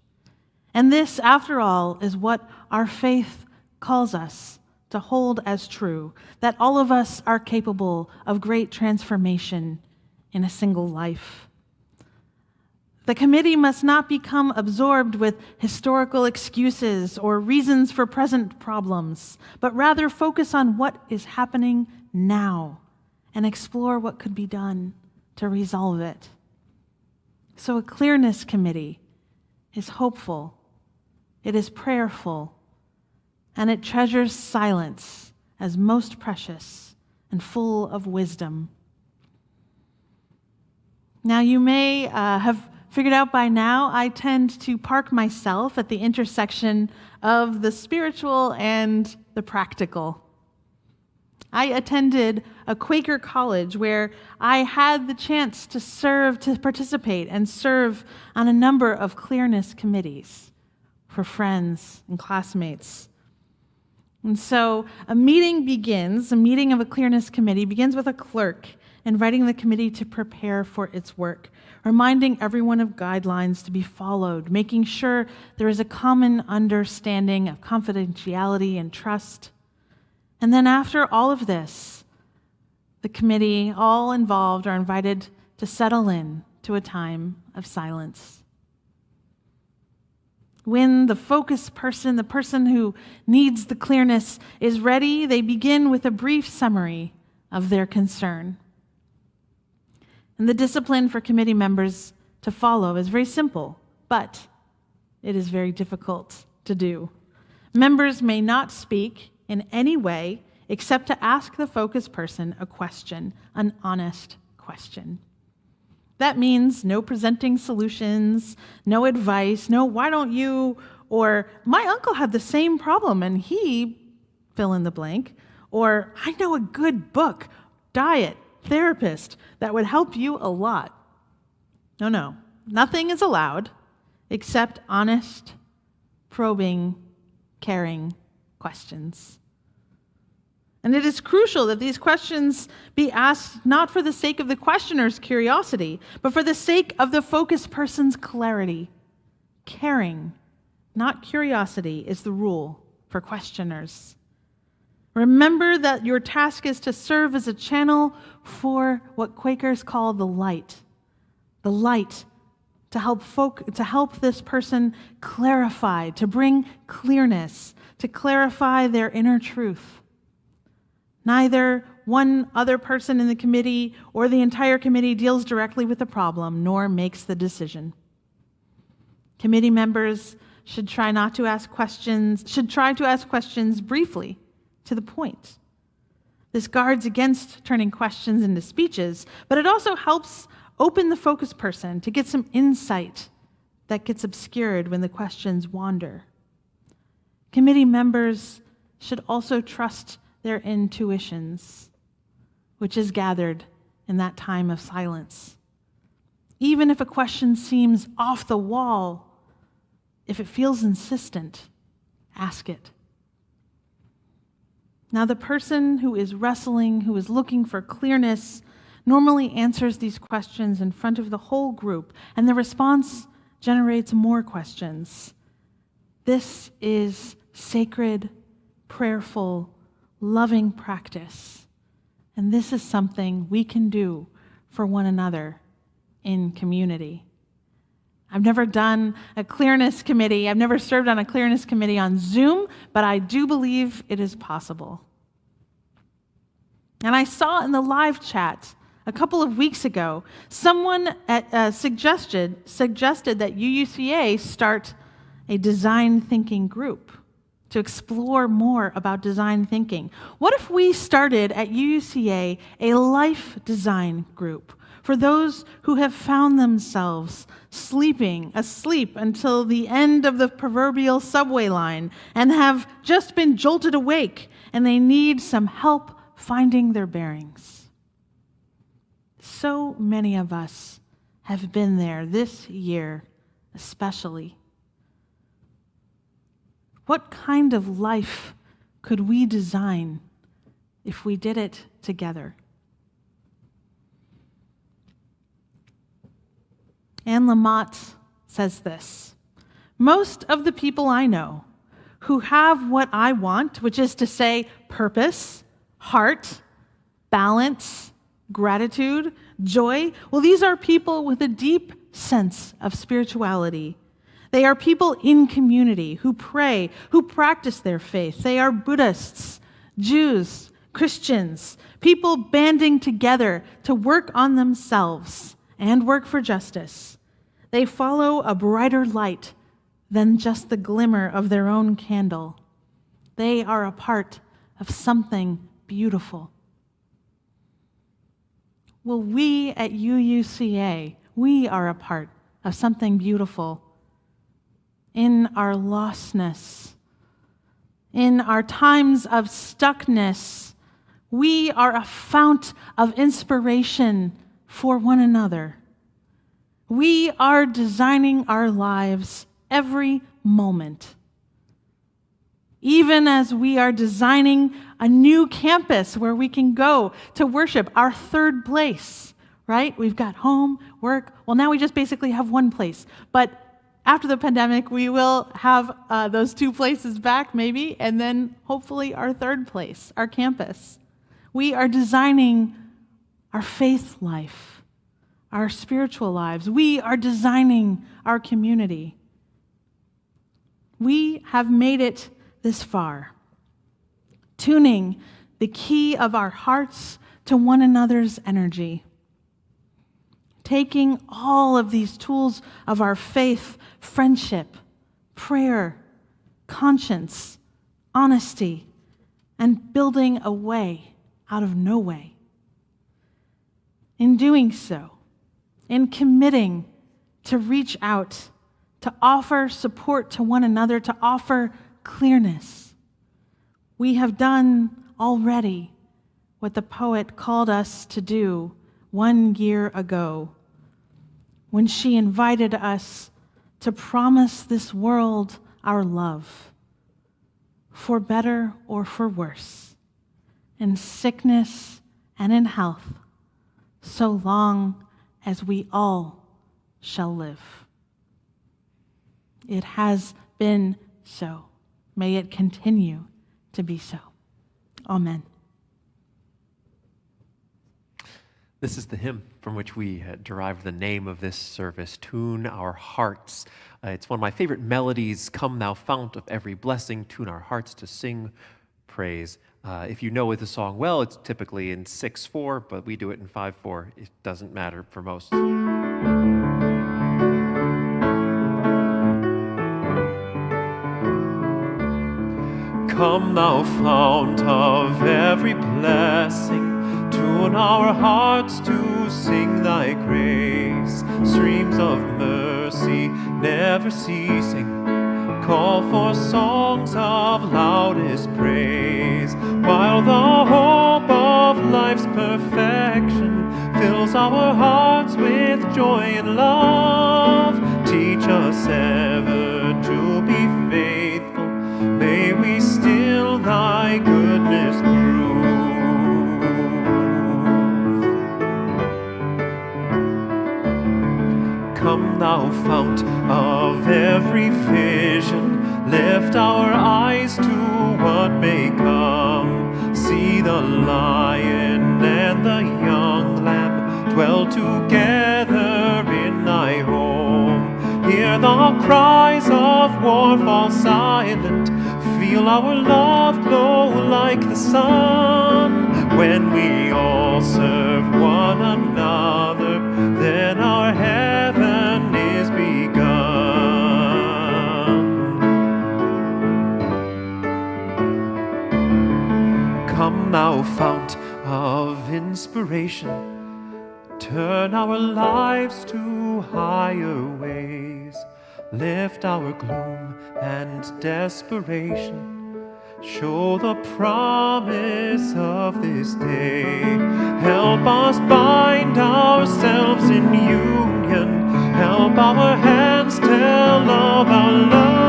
And this, after all, is what our faith calls us to hold as true, that all of us are capable of great transformation in a single life. The committee must not become absorbed with historical excuses or reasons for present problems, but rather focus on what is happening now and explore what could be done to resolve it. So a Clearness Committee is hopeful, it is prayerful, and it treasures silence as most precious and full of wisdom. Now, you may have figured out by now, I tend to park myself at the intersection of the spiritual and the practical. I attended a Quaker college where I had the chance to participate and serve on a number of clearness committees for friends and classmates. And so a meeting of a clearness committee begins with a clerk inviting the committee to prepare for its work, reminding everyone of guidelines to be followed, making sure there is a common understanding of confidentiality and trust. And then after all of this, the committee, all involved, are invited to settle in to a time of silence. When the focused person, the person who needs the clearness, is ready, they begin with a brief summary of their concern. And the discipline for committee members to follow is very simple, but it is very difficult to do. Members may not speak in any way except to ask the focused person a question, an honest question. That means no presenting solutions, no advice, no why don't you, or my uncle had the same problem and he fill in the blank, or I know a good book, diet, therapist that would help you a lot. No, nothing is allowed except honest, probing, caring questions. And it is crucial that these questions be asked not for the sake of the questioner's curiosity, but for the sake of the focused person's clarity. Caring, not curiosity, is the rule for questioners. Remember that your task is to serve as a channel for what Quakers call the light to help this person clarify, to bring clearness, to clarify their inner truth. Neither one other person in the committee or the entire committee deals directly with the problem, nor makes the decision. Committee members should try to ask questions briefly, to the point. This guards against turning questions into speeches, but it also helps open the focused person to get some insight that gets obscured when the questions wander. Committee members should also trust their intuitions, which is gathered in that time of silence. Even if a question seems off the wall, if it feels insistent, ask it. Now, the person who is wrestling, who is looking for clearness, normally answers these questions in front of the whole group, and the response generates more questions. This is sacred, prayerful, loving practice, and this is something we can do for one another in community. I've never done a clearness committee. I've never served on a clearness committee on Zoom, but I do believe it is possible. And I saw in the live chat a couple of weeks ago, someone suggested that UUCA start a design thinking group to explore more about design thinking. What if we started at UUCA a life design group for those who have found themselves asleep until the end of the proverbial subway line and have just been jolted awake and they need some help finding their bearings? So many of us have been there this year, especially. What kind of life could we design if we did it together? Anne Lamott says this: most of the people I know who have what I want, which is to say purpose, heart, balance, gratitude, joy, well, these are people with a deep sense of spirituality. They are people in community who pray, who practice their faith. They are Buddhists, Jews, Christians, people banding together to work on themselves and work for justice. They follow a brighter light than just the glimmer of their own candle. They are a part of something beautiful. Well, we at UUCA, we are a part of something beautiful. In our lostness, in our times of stuckness, we are a fount of inspiration for one another. We are designing our lives every moment. Even as we are designing a new campus where we can go to worship, our third place, right? We've got home, work. Well, now we just basically have one place. But after the pandemic, we will have those two places back maybe, and then hopefully our third place, our campus. We are designing our faith life, our spiritual lives. We are designing our community. We have made it this far, tuning the key of our hearts to one another's energy, taking all of these tools of our faith, friendship, prayer, conscience, honesty, and building a way out of no way. In doing so, in committing to reach out, to offer support to one another, to offer clearness, we have done already what the poet called us to do 1 year ago, when she invited us to promise this world our love, for better or for worse, in sickness and in health, so long as we all shall live. It has been so. May it continue to be so. Amen. This is the hymn from which we derived the name of this service, Tune Our Hearts. It's one of my favorite melodies. Come, thou fount of every blessing, tune our hearts to sing praise. If you know the song well, it's typically in 6/4, but we do it in 5/4. It doesn't matter for most. Come, thou fount of every blessing, tune our hearts to sing thy grace. Streams of mercy never ceasing, call for songs of loudest praise, while Now the hope of life's perfection fills our hearts with joy and love. Teach us ever to be faithful. May we still thy goodness prove. Come, thou fount of every vision, lift our eyes to what may come. See the lion and the young lamb dwell together in thy home. Hear the cries of war fall silent. Feel our love glow like the sun. When we all serve one another, then our heaven is begun. Come, thou fount of inspiration, turn our lives to higher ways. Lift our gloom and desperation. Show the promise of this day. Help us bind ourselves in union. Help our hands tell of our love.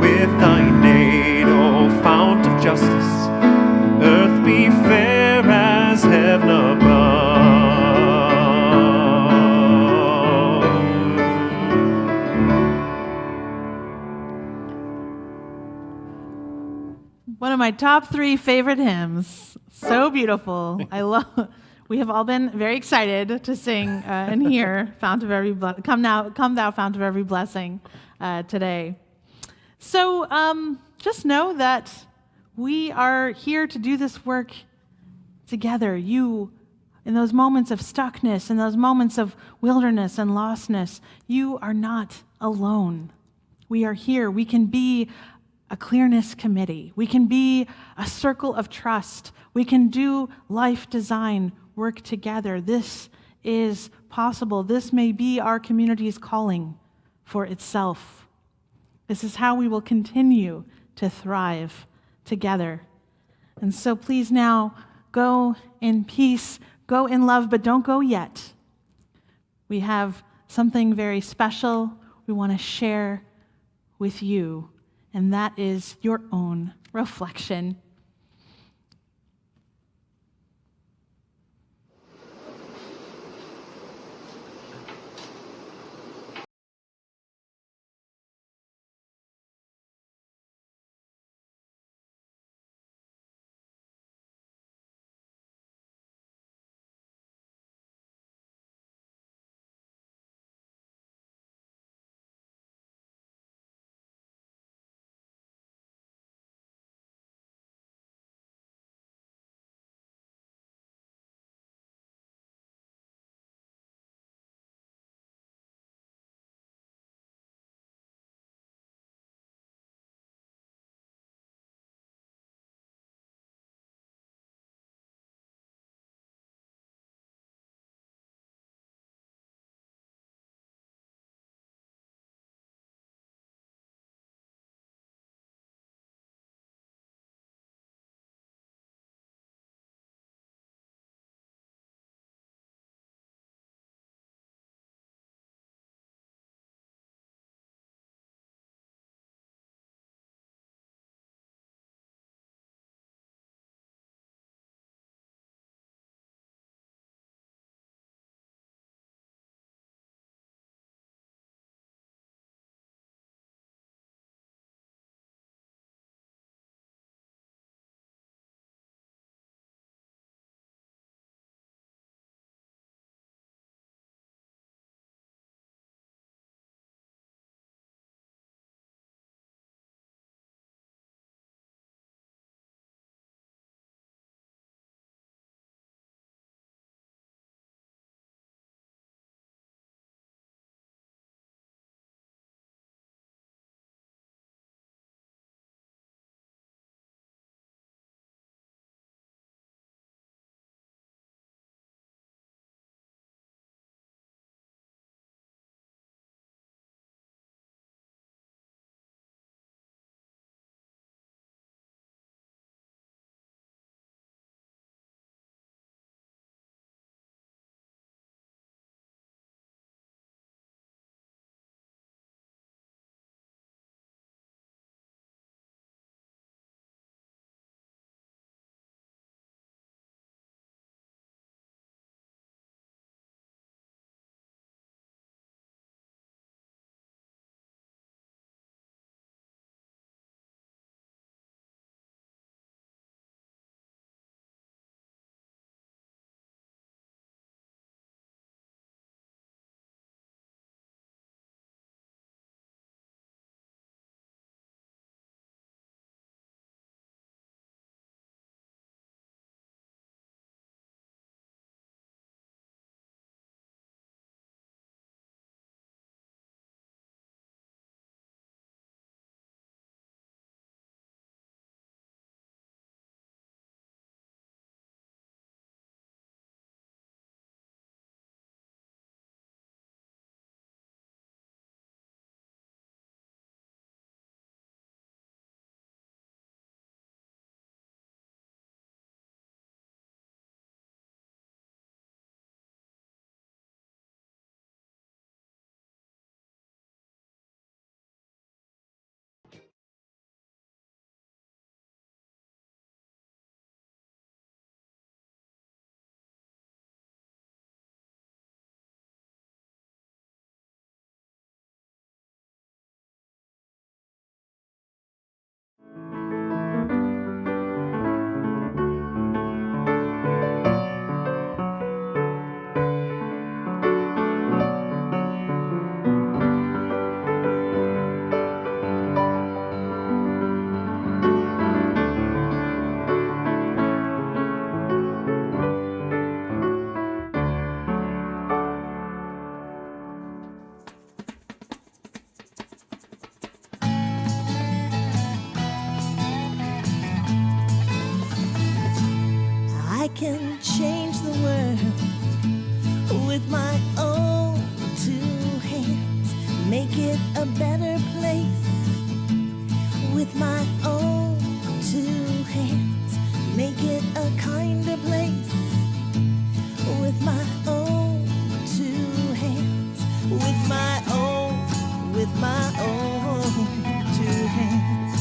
With thine aid, O fount of justice, earth be fair as heaven above. One of my top 3 favorite hymns. So beautiful. I love. We have all been very excited to sing and hear "Fount of Every Come Thou Fount of Every Blessing" today. So just know that we are here to do this work together. You, in those moments of stuckness, in those moments of wilderness and lostness, you are not alone. We are here. We can be a clearness committee. We can be a circle of trust. We can do life design work together. This is possible. This may be our community's calling for itself. This is how we will continue to thrive together. And so please now go in peace, go in love, but don't go yet. We have something very special we want to share with you, and that is your own reflection. can change the world with my own two hands. Make it a better place with my own two hands. Make it a kinder place with my own two hands. With my own two hands.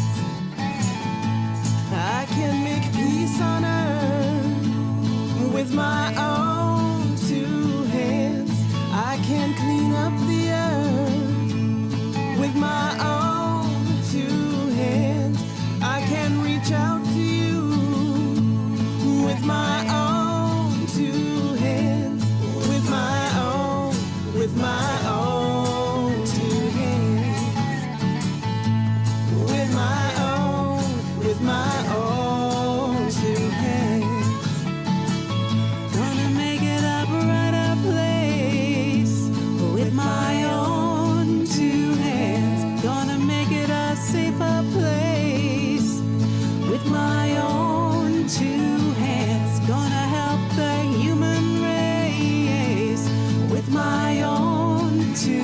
I can make peace on earth with my own two hands. I can clean up the earth with my own two hands. I can reach out to you with my own two hands. With my own two hands. With my own two hands. Gonna make it a brighter place with my own two hands. Gonna make it a safer place with my own two hands. Gonna help the human race with my own two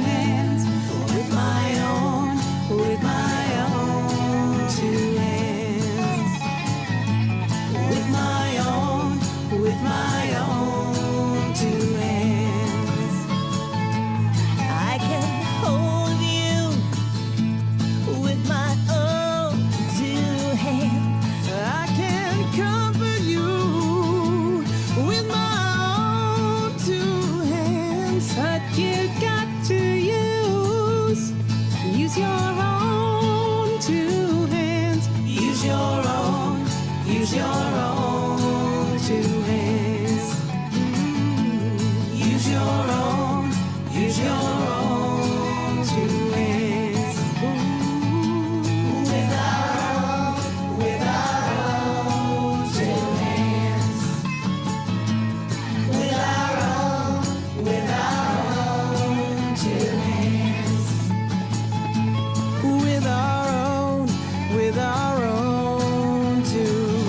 hands. With my own two hands. With my own two hands. I can hold you with my own two hands. I can comfort you with my own two hands. But you got to use your own two hands. Use your own two hands. Use your own two hands. With our own two hands. With our own two hands. With our own two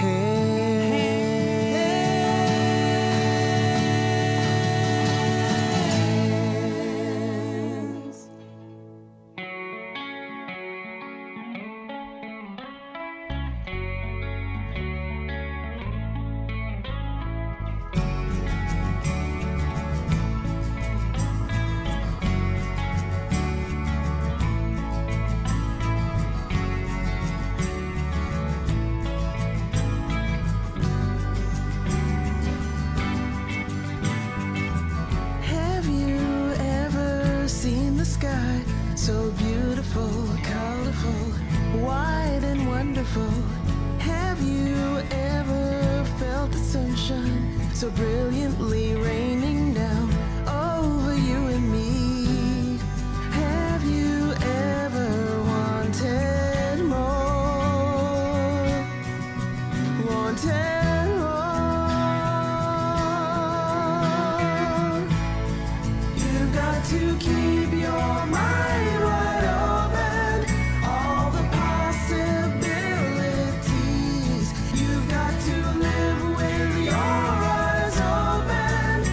hands. Have you ever seen the sky so beautiful, colorful, wide and wonderful? Have you ever felt the sunshine so brilliantly raining down over you and me? Have you ever wanted more? Wanted more? You've got to keep your mind wide open, all the possibilities. You've got to live with your eyes open.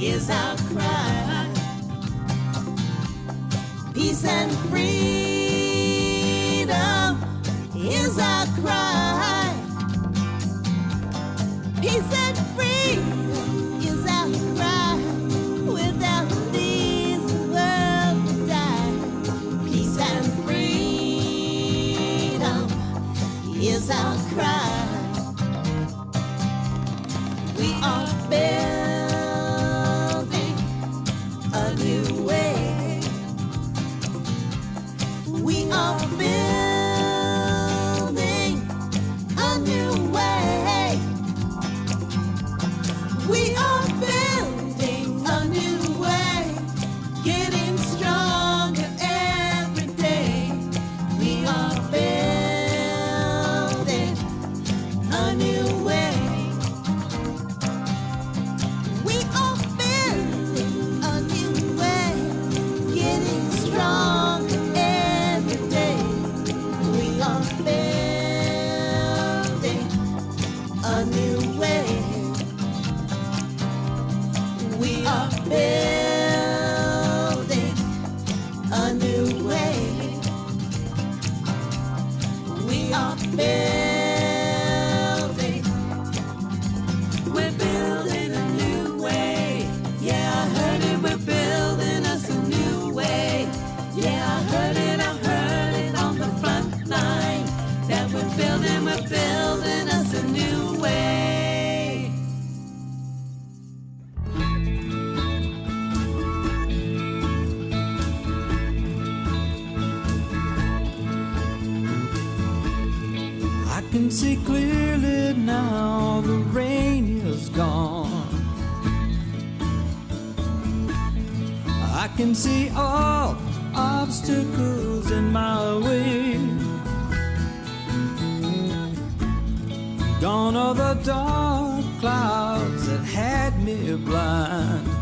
is our cry. Peace and freedom is our cry. Peace and freedom is our cry. Without these, the world would die. Peace and freedom is our cry. We are building a new way. We are building a new way. We are building a new way, getting stronger every day. We are building a new way. We are building a new way, getting stronger every day. We are building a new way. We are building a new way. We are building. We're building a new way. Yeah, I heard it. We're building us a new way. Yeah, I heard it on the front line. That we're building us a new way. I can see clearly now, the rain is gone. I can see all obstacles in my way. Gone are the dark clouds that had me blind.